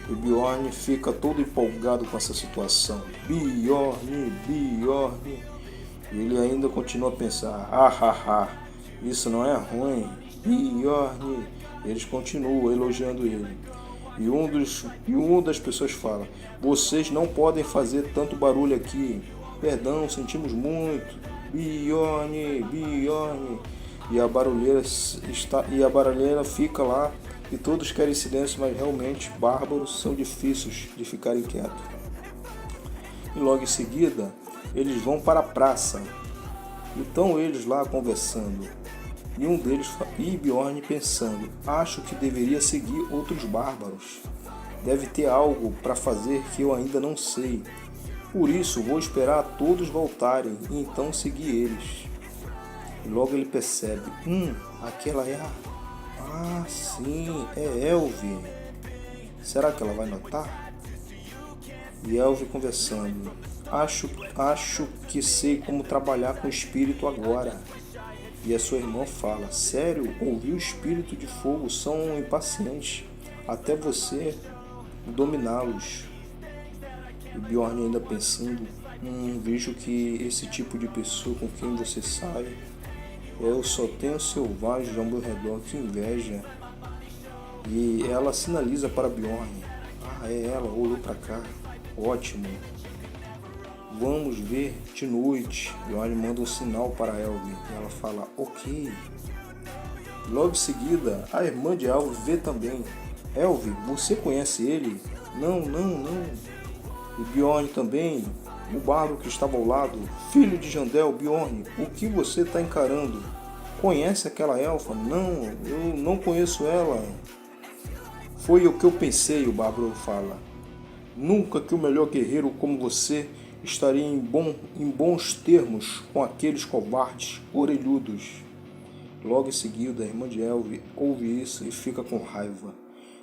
E Bjorn fica todo empolgado com essa situação. Bjorn, Bjorn. E ele ainda continua a pensar, isso não é ruim. Bjorn. Eles continuam elogiando ele. E uma das pessoas fala, vocês não podem fazer tanto barulho aqui. Perdão, sentimos muito. Bjorn, Bjorn. E a barulheira fica lá. E todos querem silêncio, mas realmente bárbaros são difíceis de ficarem quietos. E logo em seguida, eles vão para a praça. E estão eles lá conversando. E um deles, e Bjorn pensando, acho que deveria seguir outros bárbaros. Deve ter algo para fazer que eu ainda não sei. Por isso vou esperar todos voltarem e então seguir eles. E logo ele percebe, aquela é a... Ah, sim, é Elve. Será que ela vai notar? E Elve conversando. Acho que sei como trabalhar com o espírito agora. E a sua irmã fala, sério, ouvir o espírito de fogo são impacientes, até você dominá-los. E Bjorn ainda pensando, vejo que esse tipo de pessoa com quem você sai, eu só tenho selvagens ao meu redor, que inveja. E ela sinaliza para Bjorn. É ela, olhou para cá. Ótimo. Vamos ver de noite. Bjorn manda um sinal para Elve. E ela fala, ok. Logo em seguida, a irmã de Elve vê também. Elve, você conhece ele? Não. E Bjorn também. O bárbaro que estava ao lado, filho de Jandel, Bjorn, o que você está encarando? Conhece aquela elfa? Não, eu não conheço ela. Foi o que eu pensei, o bárbaro fala. Nunca que o melhor guerreiro como você estaria em bons termos com aqueles covardes orelhudos. Logo em seguida, a irmã de Elve ouve isso e fica com raiva.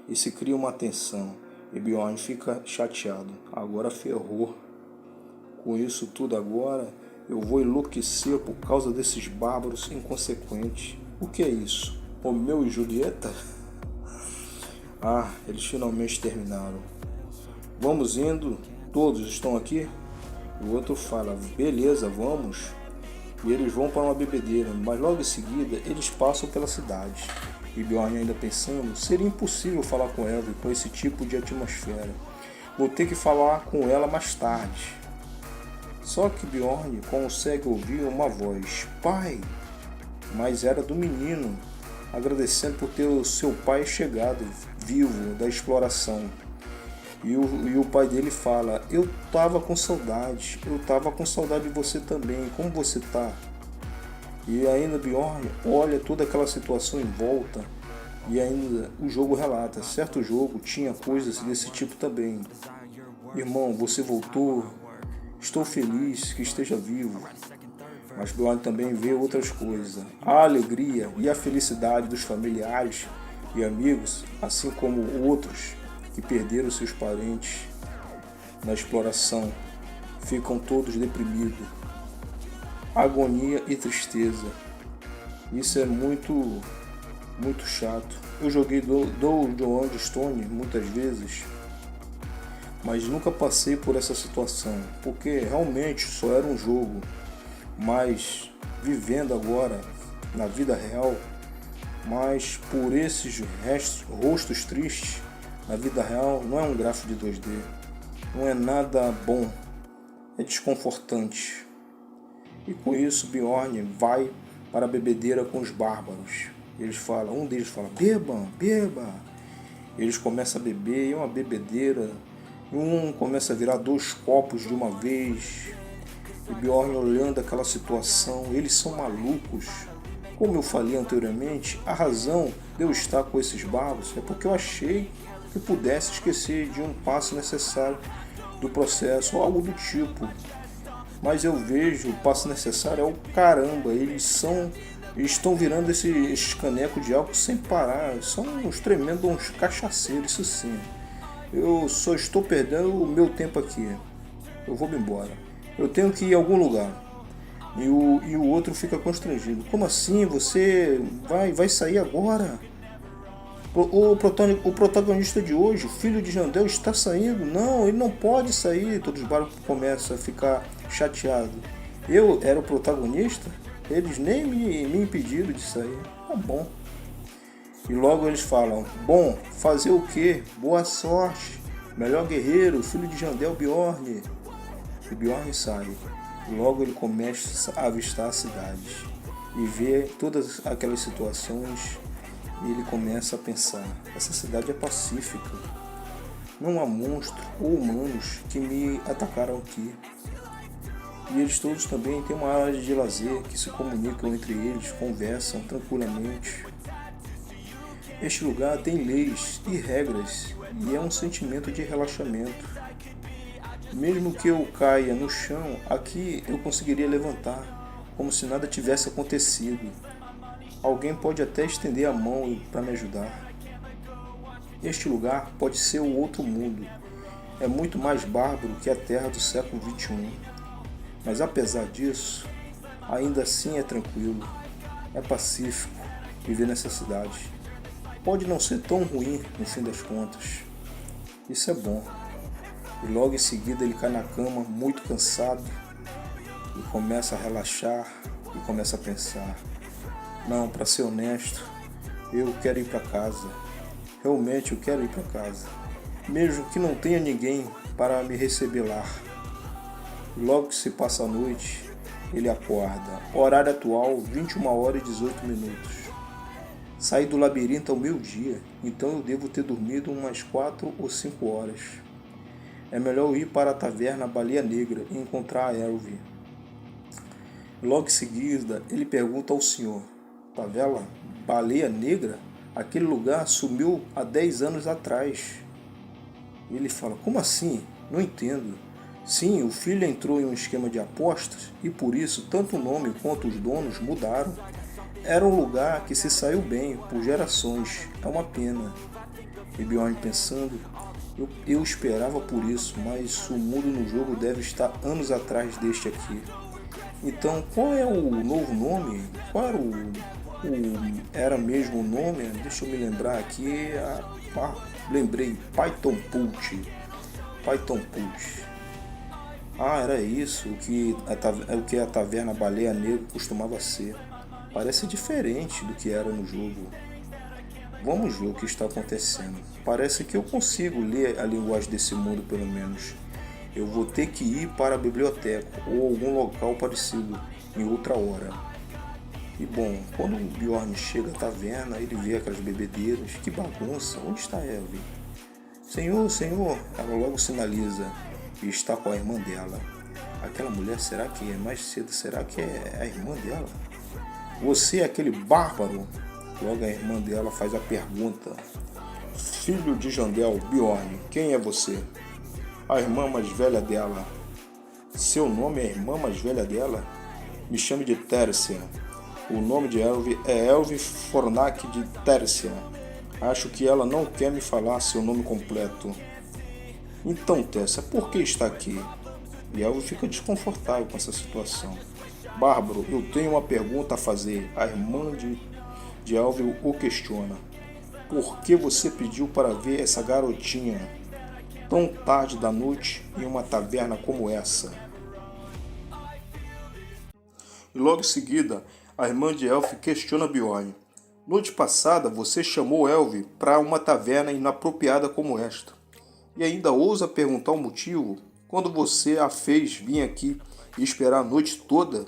E se cria uma tensão. E Bjorn fica chateado. Agora ferrou. Com isso tudo agora, eu vou enlouquecer por causa desses bárbaros inconsequentes. O que é isso? Romeu e Julieta? Eles finalmente terminaram. Vamos indo? Todos estão aqui? O outro fala, beleza, vamos. E eles vão para uma bebedeira, mas logo em seguida eles passam pela cidade. E Bjorn ainda pensando, seria impossível falar com Elve com esse tipo de atmosfera. Vou ter que falar com ela mais tarde. Só que Bjorn consegue ouvir uma voz, pai, mas era do menino, agradecendo por ter o seu pai chegado, vivo, da exploração. E o pai dele fala, eu tava com saudade de você também, como você tá? E ainda Bjorn olha toda aquela situação em volta, e ainda o jogo relata, certo jogo tinha coisas desse tipo também. Irmão, você voltou, estou feliz que esteja vivo. Mas Bjorn também vê outras coisas, a alegria e a felicidade dos familiares e amigos, assim como outros que perderam seus parentes na exploração, ficam todos deprimidos, agonia e tristeza. Isso é muito chato. Eu joguei Dungeon Stone muitas vezes, mas nunca passei por essa situação, porque realmente só era um jogo, mas vivendo agora na vida real, mas por esses rostos tristes, na vida real não é um gráfico de 2D, não é nada bom, é desconfortante. E com isso Bjorn vai para a bebedeira com os bárbaros. Um deles fala, beba. Eles começam a beber, e é uma bebedeira. Um começa a virar 2 copos de uma vez. E Bjorn olhando aquela situação, eles são malucos. Como eu falei anteriormente, a razão de eu estar com esses barbos é porque eu achei que pudesse esquecer de um passo necessário do processo ou algo do tipo. Mas eu vejo o passo necessário é o caramba, eles estão virando esses canecos de álcool sem parar, são uns tremendos uns cachaceiros, isso sim. Eu só estou perdendo o meu tempo aqui, eu vou me embora, eu tenho que ir a algum lugar. E o outro fica constrangido. Como assim? Você vai sair agora? O protagonista de hoje, o filho de Jandel, está saindo. Não, ele não pode sair. Todos os barcos começam a ficar chateados. Eu era o protagonista? Eles nem me impediram de sair. Tá bom. E logo eles falam: bom, fazer o quê? Boa sorte. Melhor guerreiro, filho de Jandel, Bjorn. E Bjorn sai. E logo ele começa a avistar a cidade e vê todas aquelas situações. E ele começa a pensar: essa cidade é pacífica. Não há monstros ou humanos que me atacaram aqui. E eles todos também têm uma área de lazer que se comunicam entre eles, conversam tranquilamente. Este lugar tem leis e regras e é um sentimento de relaxamento. Mesmo que eu caia no chão, aqui eu conseguiria levantar, como se nada tivesse acontecido. Alguém pode até estender a mão para me ajudar. Este lugar pode ser o outro mundo. É muito mais bárbaro que a Terra do século XXI. Mas apesar disso, ainda assim é tranquilo. É pacífico viver nessa cidade. Pode não ser tão ruim no fim das contas. Isso é bom. E logo em seguida ele cai na cama muito cansado e começa a relaxar e começa a pensar: não, para ser honesto, eu quero ir para casa. Realmente eu quero ir para casa, mesmo que não tenha ninguém para me receber lá. E logo que se passa a noite, ele acorda. Horário atual, 21h e 18 minutos. Saí do labirinto ao meio-dia, então eu devo ter dormido umas 4 ou 5 horas. É melhor ir para a taverna Baleia Negra e encontrar a Elvi. Logo em seguida, ele pergunta ao senhor: taverna Baleia Negra? Aquele lugar sumiu há 10 anos atrás. E ele fala: como assim? Não entendo. Sim, o filho entrou em um esquema de apostas e por isso tanto o nome quanto os donos mudaram. Era um lugar que se saiu bem por gerações. É uma pena. E Bjorn pensando: eu esperava por isso, mas o mundo no jogo deve estar anos atrás deste aqui. Então, qual é o novo nome? Qual era era mesmo o nome? Deixa eu me lembrar aqui. Lembrei, Python Pult. Python Pult. Era isso o que a taverna Baleia Negra costumava ser. Parece diferente do que era no jogo. Vamos ver o que está acontecendo. Parece que eu consigo ler a linguagem desse mundo, pelo menos. Eu vou ter que ir para a biblioteca ou algum local parecido em outra hora. E bom, quando o Bjorn chega à taverna, ele vê aquelas bebedeiras. Que bagunça! Onde está Elvi? Senhor, senhor! Ela logo sinaliza e está com a irmã dela. Aquela mulher, será que é mais cedo? Será que é a irmã dela? Você é aquele bárbaro? Logo a irmã dela faz a pergunta: filho de Jandel, Bjorn, quem é você? A irmã mais velha dela. Seu nome é a irmã mais velha dela? Me chame de Tércia. O nome de Elvi é Elvi Fornac de Tércia. Acho que ela não quer me falar seu nome completo. Então, Tércia, por que está aqui? E Elvi fica desconfortável com essa situação. Bárbaro, eu tenho uma pergunta a fazer. A irmã de Elvi o questiona. Por que você pediu para ver essa garotinha tão tarde da noite em uma taverna como essa? E logo em seguida, a irmã de Elvi questiona Bjorn. Noite passada você chamou Elvi para uma taverna inapropriada como esta. E ainda ousa perguntar o motivo quando você a fez vir aqui e esperar a noite toda?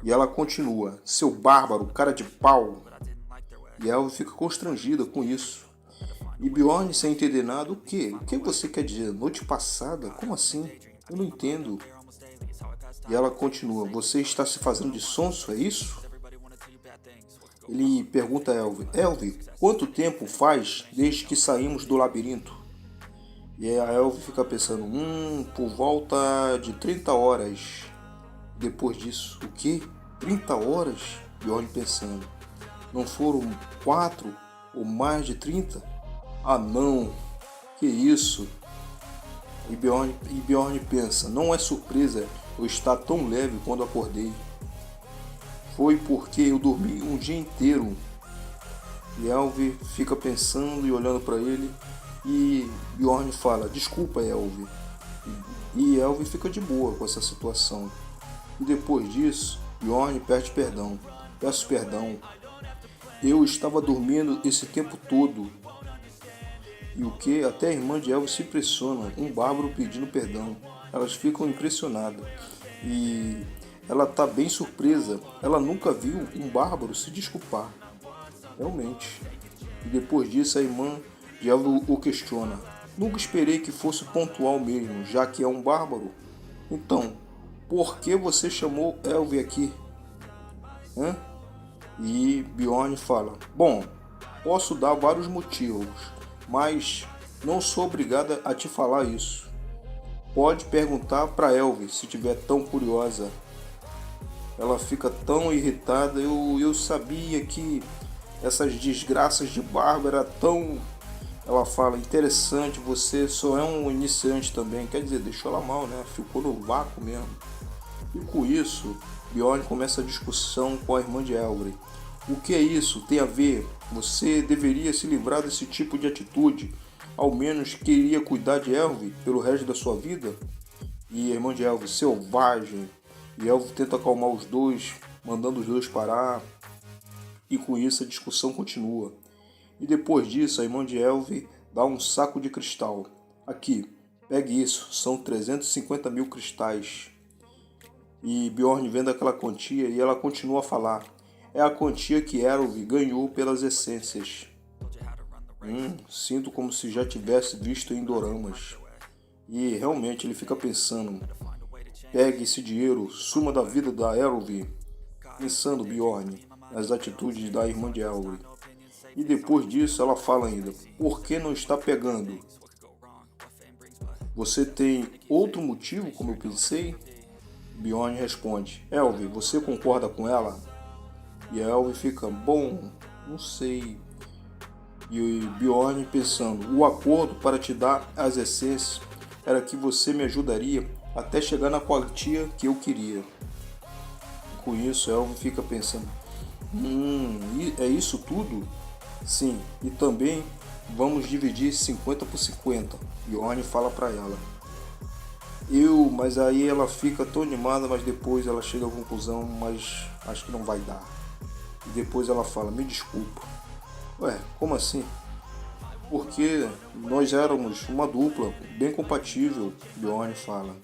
E ela continua: seu bárbaro, cara de pau. E Elvi fica constrangida com isso. E Bjorn, sem entender nada: o quê? O que você quer dizer? Noite passada? Como assim? Eu não entendo. E ela continua: você está se fazendo de sonso, é isso? Ele pergunta a Elve: Elve, quanto tempo faz desde que saímos do labirinto? E aí a Elve fica pensando: por volta de 30 horas. Depois disso, o quê? 30 horas? Bjorn pensando: não foram 4 ou mais de 30? Ah não, que isso? E Bjorn pensa: não é surpresa eu estar tão leve quando acordei. Foi porque eu dormi um dia inteiro. E Elve fica pensando e olhando para ele. E Bjorn fala: desculpa, Elve. E Elve fica de boa com essa situação. E depois disso, Bjorn pede perdão. Peço perdão. Eu estava dormindo esse tempo todo. E o que? Até a irmã de Elve se impressiona. Um bárbaro pedindo perdão. Elas ficam impressionadas. E ela está bem surpresa. Ela nunca viu um bárbaro se desculpar. Realmente. E depois disso a irmã de Elve o questiona. Nunca esperei que fosse pontual mesmo, já que é um bárbaro. Então, por que você chamou Elve aqui? Hã? E Bjorn fala: bom, posso dar vários motivos, mas não sou obrigada a te falar isso. Pode perguntar para Elve se estiver tão curiosa. Ela fica tão irritada. Eu sabia que essas desgraças de Bárbara era tão... Ela fala: interessante, você só é um iniciante também. Quer dizer, deixou ela mal, né? Ficou no vácuo mesmo. E com isso, Bjorn começa a discussão com a irmã de Elve. O que é isso? Tem a ver? Você deveria se livrar desse tipo de atitude. Ao menos queria cuidar de Elve pelo resto da sua vida? E a irmã de Elve: selvagem. E Elve tenta acalmar os dois, mandando os dois parar. E com isso a discussão continua. E depois disso, a irmã de Elve dá um saco de cristal. Aqui, pegue isso, são 350 mil cristais. E Bjorn vendo aquela quantia e ela continua a falar: é a quantia que Elve ganhou pelas essências. Sinto como se já tivesse visto em doramas. E realmente ele fica pensando: pegue esse dinheiro, suma da vida da Elve. Pensando Bjorn nas atitudes da irmã de Elve. E depois disso ela fala ainda: por que não está pegando? Você tem outro motivo, como eu pensei? Bjorn responde: Elve, você concorda com ela? E a Elve fica: bom, não sei. E Bjorn pensando: o acordo para te dar as essências era que você me ajudaria até chegar na quantia que eu queria. E com isso a Elve fica pensando: é isso tudo? Sim, e também vamos dividir 50 por 50. Bjorn fala para ela. Mas aí ela fica tão animada, mas depois ela chega à conclusão, mas acho que não vai dar. E depois ela fala: me desculpa. Ué, como assim? Porque nós éramos uma dupla bem compatível, Bjorn fala.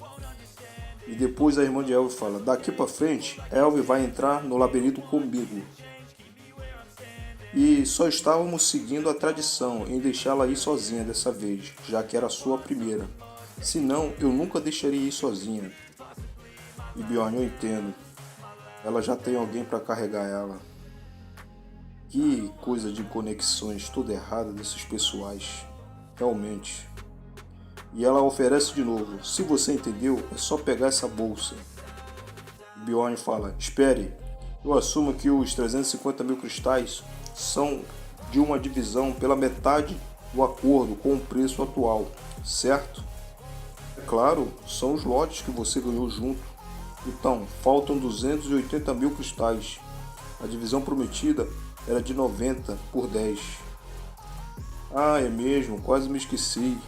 E depois a irmã de Elve fala: daqui para frente, Elve vai entrar no labirinto comigo. E só estávamos seguindo a tradição em deixá-la ir sozinha dessa vez, já que era a sua primeira. Senão, eu nunca deixaria ir sozinha. E Bjorn, eu entendo. Ela já tem alguém para carregar ela. Que coisa de conexões toda errada desses pessoais. Realmente. E ela oferece de novo: se você entendeu, é só pegar essa bolsa. E Bjorn fala: espere, eu assumo que os 350 mil cristais são de uma divisão pela metade do acordo com o preço atual, certo? É claro, são os lotes que você ganhou junto. Então, faltam 280 mil cristais. A divisão prometida era de 90 por 10. Ah, é mesmo, quase me esqueci.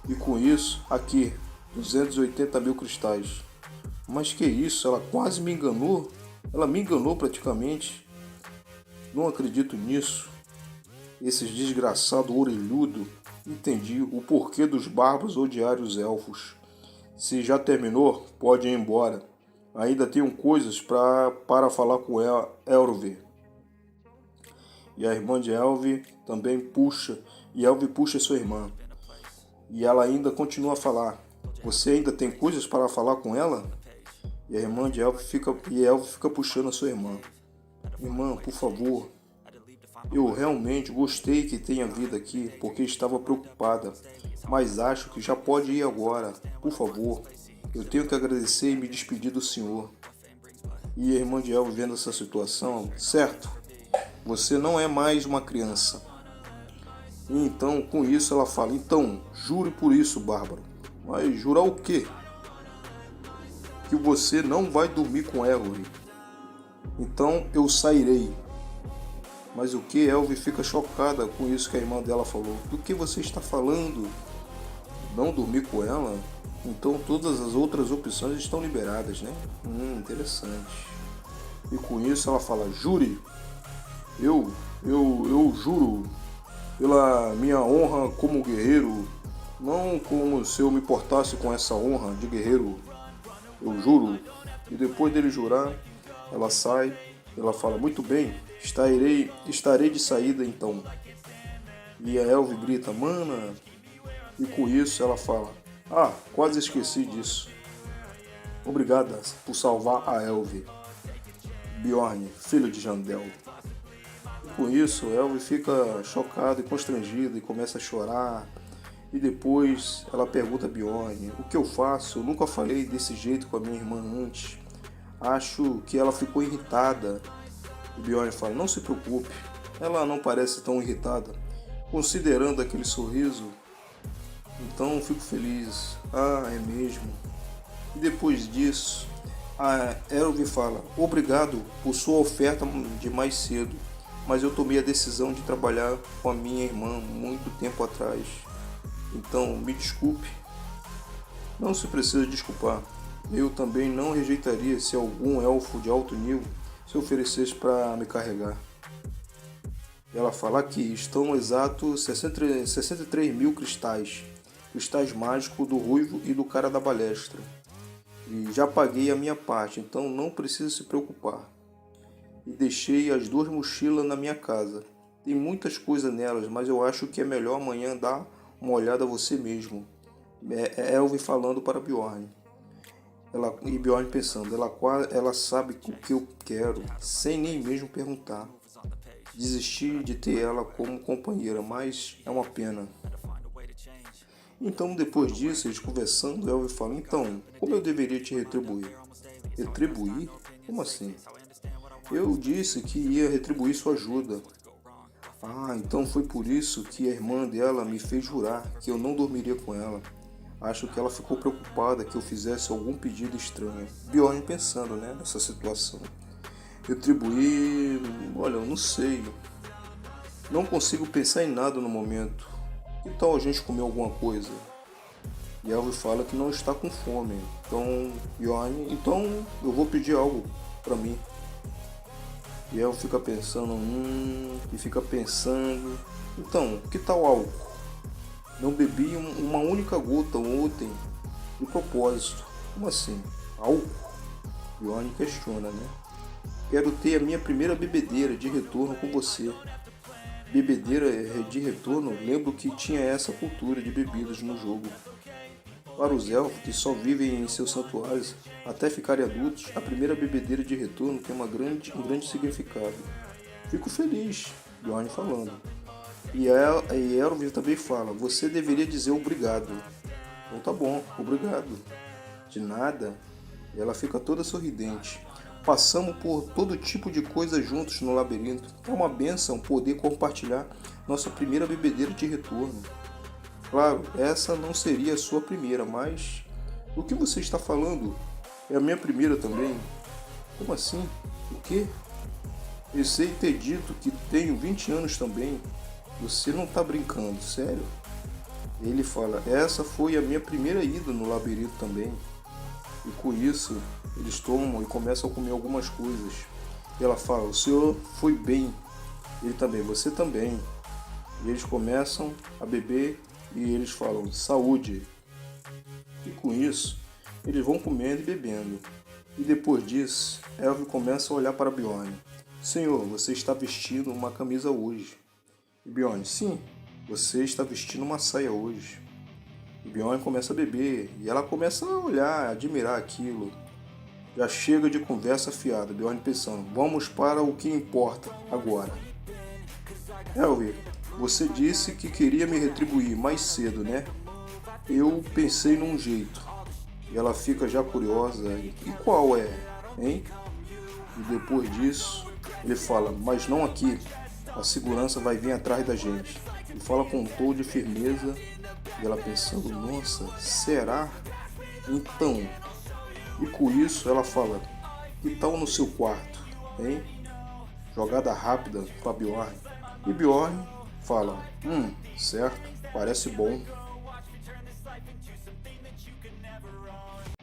E com isso, aqui, 280 mil cristais. Mas que isso, ela quase me enganou? Ela me enganou praticamente. Não acredito nisso. Esses desgraçados orelhudo. Entendi o porquê dos bárbaros odiarem os elfos. Se já terminou, pode ir embora. Ainda tenho coisas para falar com Elve. E a irmã de Elve também puxa. E Elve puxa sua irmã. E ela ainda continua a falar: você ainda tem coisas para falar com ela? E a irmã de Elve fica puxando a sua irmã. Irmã, por favor, eu realmente gostei que tenha vindo aqui porque estava preocupada, mas acho que já pode ir agora. Por favor, eu tenho que agradecer e me despedir do senhor. E a irmã de Elvis vendo essa situação, certo, você não é mais uma criança. E então, com isso, ela fala, então, jure por isso, Bárbaro. Mas jurar o quê? Que você não vai dormir com Elvis. Então eu sairei. Mas o que? Elvis fica chocada com isso que a irmã dela falou. Do que você está falando? Não dormir com ela? Então todas as outras opções estão liberadas, né? Interessante. E com isso ela fala, jure. Eu juro pela minha honra como guerreiro, não como se eu me portasse com essa honra de guerreiro. Eu juro. E depois dele jurar, ela sai, ela fala, muito bem, estarei de saída então. E a Elve grita, mana. E com isso ela fala, quase esqueci disso. Obrigada por salvar a Elve. Bjorn, filho de Jandel. E com isso, Elve fica chocado e constrangido e começa a chorar. E depois ela pergunta a Bjorn, o que eu faço? Eu nunca falei desse jeito com a minha irmã antes. Acho que ela ficou irritada. E Bjorn fala, não se preocupe, ela não parece tão irritada. Considerando aquele sorriso, então fico feliz. É mesmo. E depois disso, a Elve fala, obrigado por sua oferta de mais cedo, mas eu tomei a decisão de trabalhar com a minha irmã muito tempo atrás. Então me desculpe. Não se precisa desculpar. Eu também não rejeitaria se algum elfo de alto nível se oferecesse para me carregar. Ela fala que estão exatos 63 mil cristais. Cristais mágicos do Ruivo e do cara da balestra. E já paguei a minha parte, então não precisa se preocupar. E deixei as 2 mochilas na minha casa. Tem muitas coisas nelas, mas eu acho que é melhor amanhã dar uma olhada a você mesmo. Elve falando para Bjorn. E Bjorn pensando, ela sabe o que eu quero, sem nem mesmo perguntar. Desisti de ter ela como companheira, mas é uma pena. Então, depois disso, eles conversando, Elve fala, então, como eu deveria te retribuir? Retribuir? Como assim? Eu disse que ia retribuir sua ajuda. Então foi por isso que a irmã dela me fez jurar que eu não dormiria com ela. Acho que ela ficou preocupada que eu fizesse algum pedido estranho. Bjorn pensando, nessa situação. Retribuir... Olha, eu não sei. Não consigo pensar em nada no momento. Que tal a gente comer alguma coisa? E Elve fala que não está com fome. Então, Bjorn, eu vou pedir algo para mim. E Elve fica pensando, e fica pensando. Então, que tal álcool? Não bebi uma única gota ontem, de propósito. Como assim? Álcool? Bjorn questiona, Quero ter a minha primeira bebedeira de retorno com você. Bebedeira de retorno, lembro que tinha essa cultura de bebidas no jogo. Para os elfos que só vivem em seus santuários até ficarem adultos, a primeira bebedeira de retorno tem um grande significado. Fico feliz, Bjorn falando. E Elvis também fala, você deveria dizer obrigado. Então tá bom, obrigado. De nada. E ela fica toda sorridente. Passamos por todo tipo de coisa juntos no labirinto. É uma bênção poder compartilhar nossa primeira bebedeira de retorno. Claro, essa não seria a sua primeira, mas... Do que você está falando? É a minha primeira também. Como assim? O quê? Eu sei ter dito que tenho 20 anos também. Você não está brincando, sério? Ele fala, essa foi a minha primeira ida no labirinto também. E com isso, eles tomam e começam a comer algumas coisas. E ela fala, o senhor foi bem. Ele também, você também. E eles começam a beber e eles falam, saúde. E com isso, eles vão comendo e bebendo. E depois disso, Elve começa a olhar para Bjorn. Senhor, você está vestindo uma camisa hoje. E Bjorn, sim, você está vestindo uma saia hoje. E Bjorn começa a beber e ela começa a olhar, a admirar aquilo. Já chega de conversa fiada, Bjorn pensando. Vamos para o que importa agora. Elvi, você disse que queria me retribuir mais cedo, né? Eu pensei num jeito. E ela fica já curiosa. E qual é, hein? E depois disso, ele fala, mas não aqui. A segurança vai vir atrás da gente. Ele fala com um tom de firmeza. E ela pensando, nossa, será? Então, e com isso ela fala, que tal no seu quarto, hein? Jogada rápida para Bjorn. E Bjorn fala, certo, parece bom.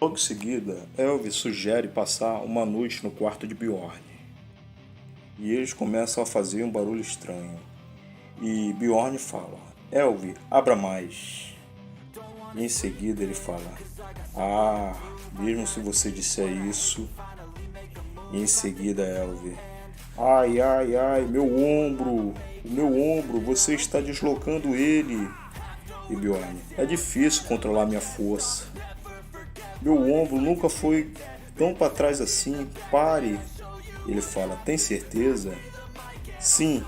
Logo em seguida, Elvis sugere passar uma noite no quarto de Bjorn. E eles começam a fazer um barulho estranho. E Bjorn fala, Elvis, abra mais. E em seguida ele fala, mesmo se você disser isso. E em seguida Elvis, ai, meu ombro, o meu ombro, você está deslocando ele. E Bjorn, é difícil controlar minha força. Meu ombro nunca foi tão para trás assim, pare. Ele fala, tem certeza? Sim,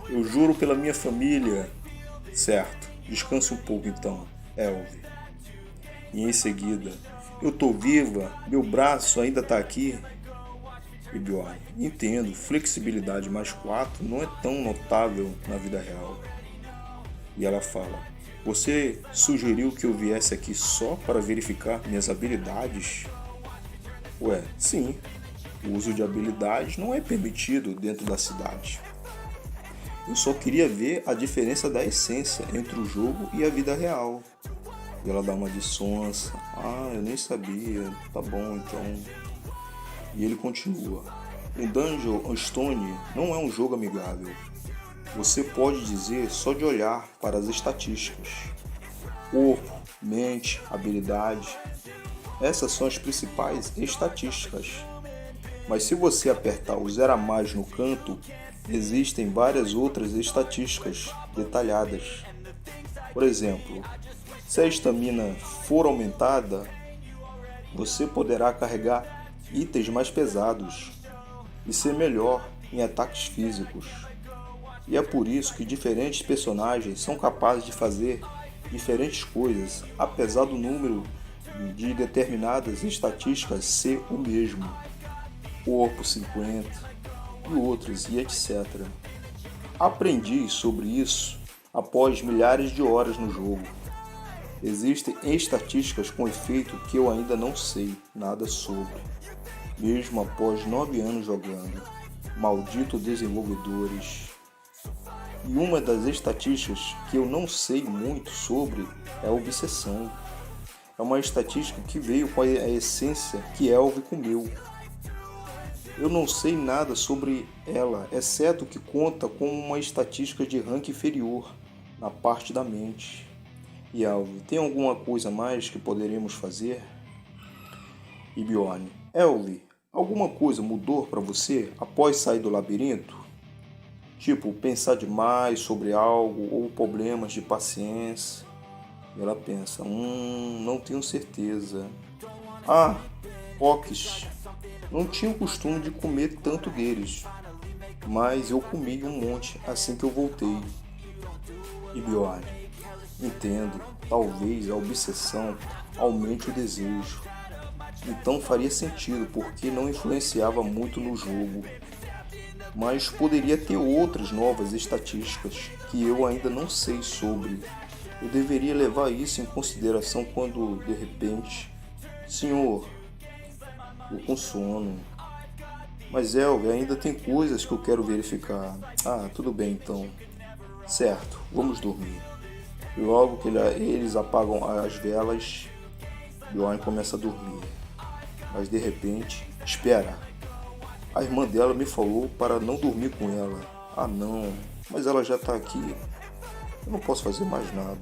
eu juro pela minha família. Certo, descanse um pouco então, Elvis. E em seguida, eu tô viva, meu braço ainda tá aqui. E Bjorn, entendo, flexibilidade mais 4 não é tão notável na vida real. E ela fala, você sugeriu que eu viesse aqui só para verificar minhas habilidades? Ué, sim, o uso de habilidades não é permitido dentro da cidade. Eu só queria ver a diferença da essência entre o jogo e a vida real. E ela dá uma de sonsa. Eu nem sabia. Tá bom, então. E ele continua. O Dungeon Stone não é um jogo amigável. Você pode dizer só de olhar para as estatísticas. Corpo, mente, habilidade. Essas são as principais estatísticas. Mas se você apertar o 0 a mais no canto, existem várias outras estatísticas detalhadas. Por exemplo, se a estamina for aumentada, você poderá carregar itens mais pesados e ser melhor em ataques físicos. E é por isso que diferentes personagens são capazes de fazer diferentes coisas, apesar do número de determinadas estatísticas ser o mesmo. Corpo 50 e outros e etc. Aprendi sobre isso após milhares de horas no jogo. Existem estatísticas com efeito que eu ainda não sei nada sobre, mesmo após 9 anos jogando. Maldito desenvolvedores. E uma das estatísticas que eu não sei muito sobre é a obsessão. É uma estatística que veio com a essência que Elvis comeu. Eu não sei nada sobre ela, exceto que conta com uma estatística de rank inferior na parte da mente. E Elvis, tem alguma coisa mais que poderíamos fazer? E Bjorn, Elvis, alguma coisa mudou para você após sair do labirinto? Tipo, pensar demais sobre algo ou problemas de paciência? E ela pensa, não tenho certeza. Pocs. Não tinha o costume de comer tanto deles, mas eu comi um monte assim que eu voltei. E Bjorn, entendo, talvez a obsessão aumente o desejo. Então faria sentido porque não influenciava muito no jogo. Mas poderia ter outras novas estatísticas que eu ainda não sei sobre. Eu deveria levar isso em consideração quando, de repente, senhor, eu com sono. Mas Elvis, ainda tem coisas que eu quero verificar. Tudo bem então. Certo, vamos dormir. E logo que eles apagam as velas, Bjorn começa a dormir. Mas de repente, espera. A irmã dela me falou para não dormir com ela. Não, mas ela já está aqui. Eu não posso fazer mais nada.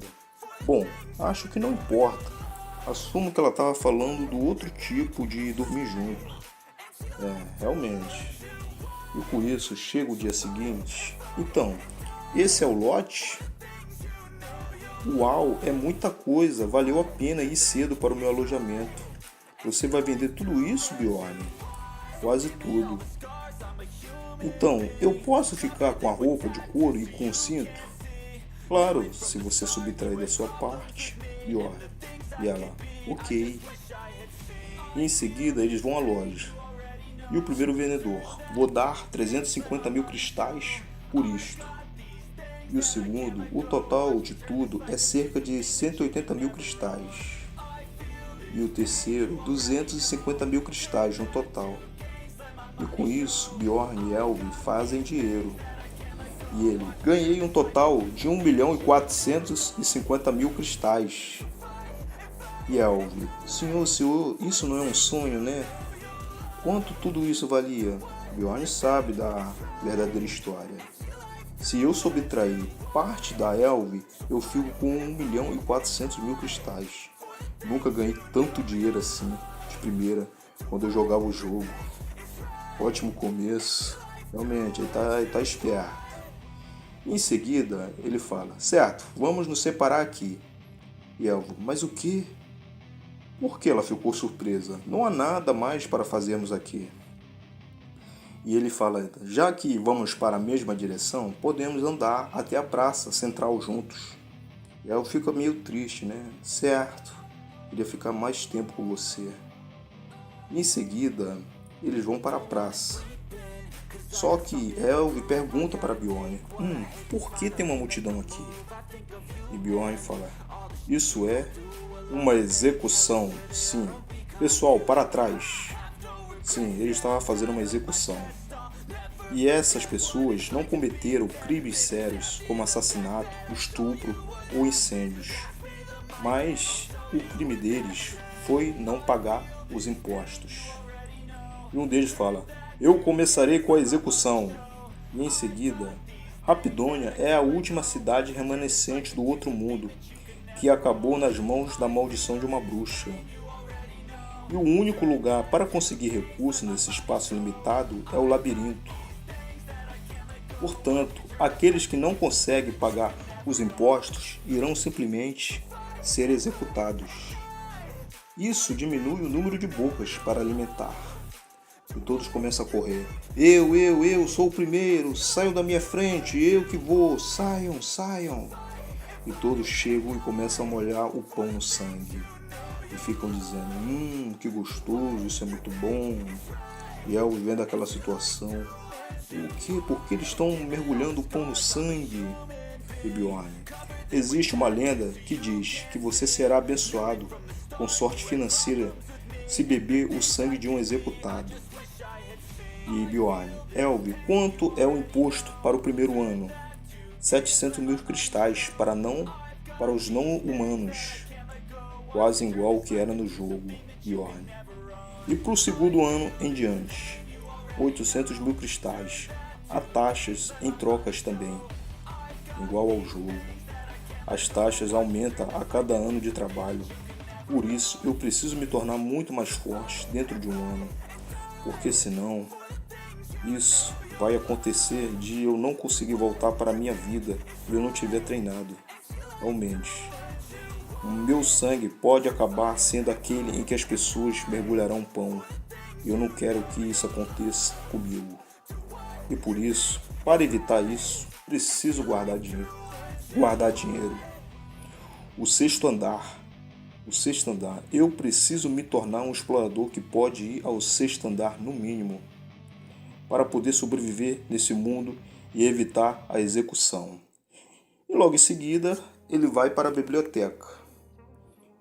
Bom, acho que não importa. Assumo que ela estava falando do outro tipo de dormir junto. Realmente. E com isso, chega o dia seguinte. Então, esse é o lote? Uau, é muita coisa. Valeu a pena ir cedo para o meu alojamento. Você vai vender tudo isso, Bjorn? Quase tudo. Então, eu posso ficar com a roupa de couro e com o cinto? Claro, se você subtrair da sua parte, Bjorn. E ela, ok. E em seguida eles vão à loja. E o primeiro vendedor, vou dar 350 mil cristais por isto. E o segundo, o total de tudo é cerca de 180 mil cristais. E o terceiro, 250 mil cristais no total. E com isso, Bjorn e Elvi fazem dinheiro. E ele, ganhei um total de 1 milhão e 450 mil cristais. E Elvi, senhor, isso não é um sonho, né? Quanto tudo isso valia? Bjorn sabe da verdadeira história. Se eu subtrair parte da Elvi, eu fico com 1 milhão e 400 mil cristais. Nunca ganhei tanto dinheiro assim, de primeira, quando eu jogava o jogo. Ótimo começo. Realmente, ele tá esperto. Em seguida, ele fala, certo, vamos nos separar aqui. E Elvi, mas o quê? Por que ela ficou surpresa? Não há nada mais para fazermos aqui. E ele fala, já que vamos para a mesma direção, podemos andar até a praça central juntos. E ela fica meio triste, né? Certo, queria ficar mais tempo com você. E em seguida, eles vão para a praça. Só que Elvi pergunta para Bjorn, por que tem uma multidão aqui? E Bjorn fala, isso é uma execução, sim. Pessoal, para trás. Sim, ele estava fazendo uma execução. E essas pessoas não cometeram crimes sérios como assassinato, estupro ou incêndios. Mas o crime deles foi não pagar os impostos. E um deles fala, eu começarei com a execução. E em seguida, Rapidônia é a última cidade remanescente do outro mundo, que acabou nas mãos da maldição de uma bruxa. E o único lugar para conseguir recursos nesse espaço limitado é o labirinto. Portanto, aqueles que não conseguem pagar os impostos irão simplesmente ser executados. Isso diminui o número de bocas para alimentar. E todos começam a correr. Eu sou o primeiro, saiam da minha frente, eu que vou, saiam. E todos chegam e começam a molhar o pão no sangue. E ficam dizendo, que gostoso, isso é muito bom. E ao vendo aquela situação, o que? Por que eles estão mergulhando o pão no sangue? E Bjorn, existe uma lenda que diz que você será abençoado com sorte financeira se beber o sangue de um executado. E Bjorn, Elvi, quanto é o imposto para o primeiro ano? 700 mil cristais para os não humanos. Quase igual ao que era no jogo, Bjorn. E para o segundo ano em diante, 800 mil cristais. Há taxas em trocas também, igual ao jogo. As taxas aumentam a cada ano de trabalho. Por isso, eu preciso me tornar muito mais forte dentro de um ano. Porque senão, isso vai acontecer de eu não conseguir voltar para a minha vida se eu não tiver treinado. Realmente. O meu sangue pode acabar sendo aquele em que as pessoas mergulharão pão. E eu não quero que isso aconteça comigo. E por isso, para evitar isso, preciso guardar dinheiro. O sexto andar. Eu preciso me tornar um explorador que pode ir ao sexto andar no mínimo, para poder sobreviver nesse mundo e evitar a execução. E logo em seguida, ele vai para a biblioteca.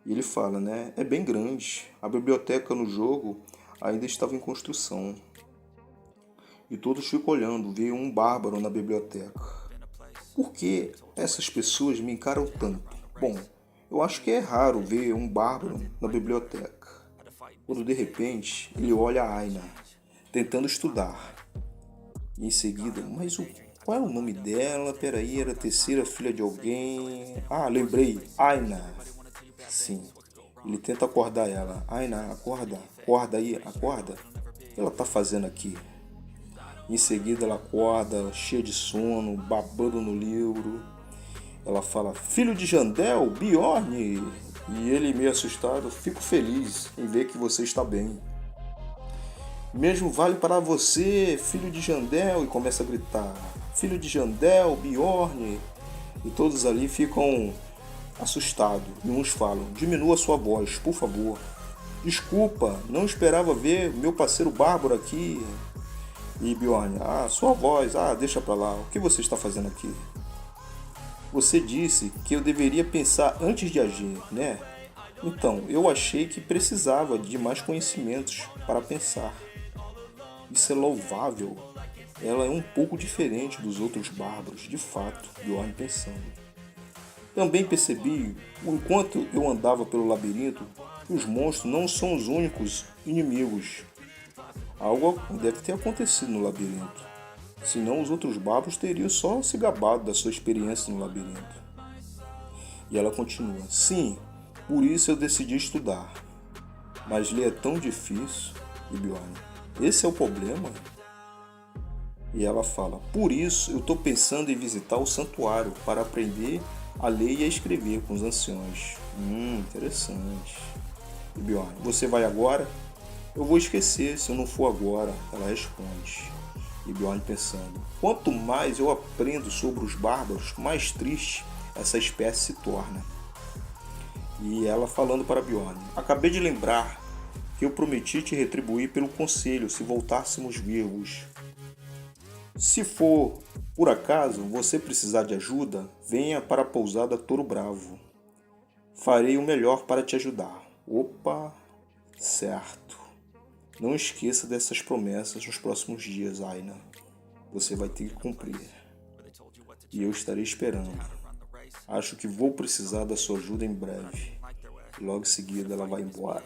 E ele fala, né? É bem grande. A biblioteca no jogo ainda estava em construção. E todos ficam olhando, vê um bárbaro na biblioteca. Por que essas pessoas me encaram tanto? Bom, eu acho que é raro ver um bárbaro na biblioteca. Quando de repente ele olha a Aina, tentando estudar. E em seguida, qual é o nome dela? Peraí, era a terceira filha de alguém. Ah, lembrei, Aina. Sim, ele tenta acordar ela. Aina, acorda aí, acorda. O que ela tá fazendo aqui? Em seguida ela acorda, cheia de sono, babando no livro. Ela fala, filho de Jandel, Bjorn. E ele, meio assustado, fico feliz em ver que você está bem. Mesmo vale para você, filho de Jandel, e começa a gritar. Filho de Jandel, Bjorn. E todos ali ficam assustados. E uns falam, diminua sua voz, por favor. Desculpa, não esperava ver meu parceiro Bárbaro aqui. E Bjorn, sua voz, deixa pra lá, o que você está fazendo aqui? Você disse que eu deveria pensar antes de agir, né? Então, eu achei que precisava de mais conhecimentos para pensar. Isso é louvável. Ela é um pouco diferente dos outros bárbaros, de fato, Bjorn pensando. Também percebi, enquanto eu andava pelo labirinto, que os monstros não são os únicos inimigos. Algo deve ter acontecido no labirinto. Senão os outros bárbaros teriam só se gabado da sua experiência no labirinto. E ela continua. Sim, por isso eu decidi estudar. Mas ler é tão difícil. E Bjorn, esse é o problema? E ela fala, por isso eu estou pensando em visitar o santuário para aprender a ler e a escrever com os anciões. Interessante. E Bjorn, você vai agora? Eu vou esquecer se eu não for agora, ela responde. E Bjorn pensando, quanto mais eu aprendo sobre os bárbaros, mais triste essa espécie se torna. E ela falando para Bjorn, acabei de lembrar que eu prometi te retribuir pelo conselho se voltássemos vivos. Se for, por acaso, você precisar de ajuda, venha para a pousada Touro Bravo. Farei o melhor para te ajudar. Opa, certo. Não esqueça dessas promessas nos próximos dias, Aina. Você vai ter que cumprir. E eu estarei esperando. Acho que vou precisar da sua ajuda em breve. Logo em seguida ela vai embora.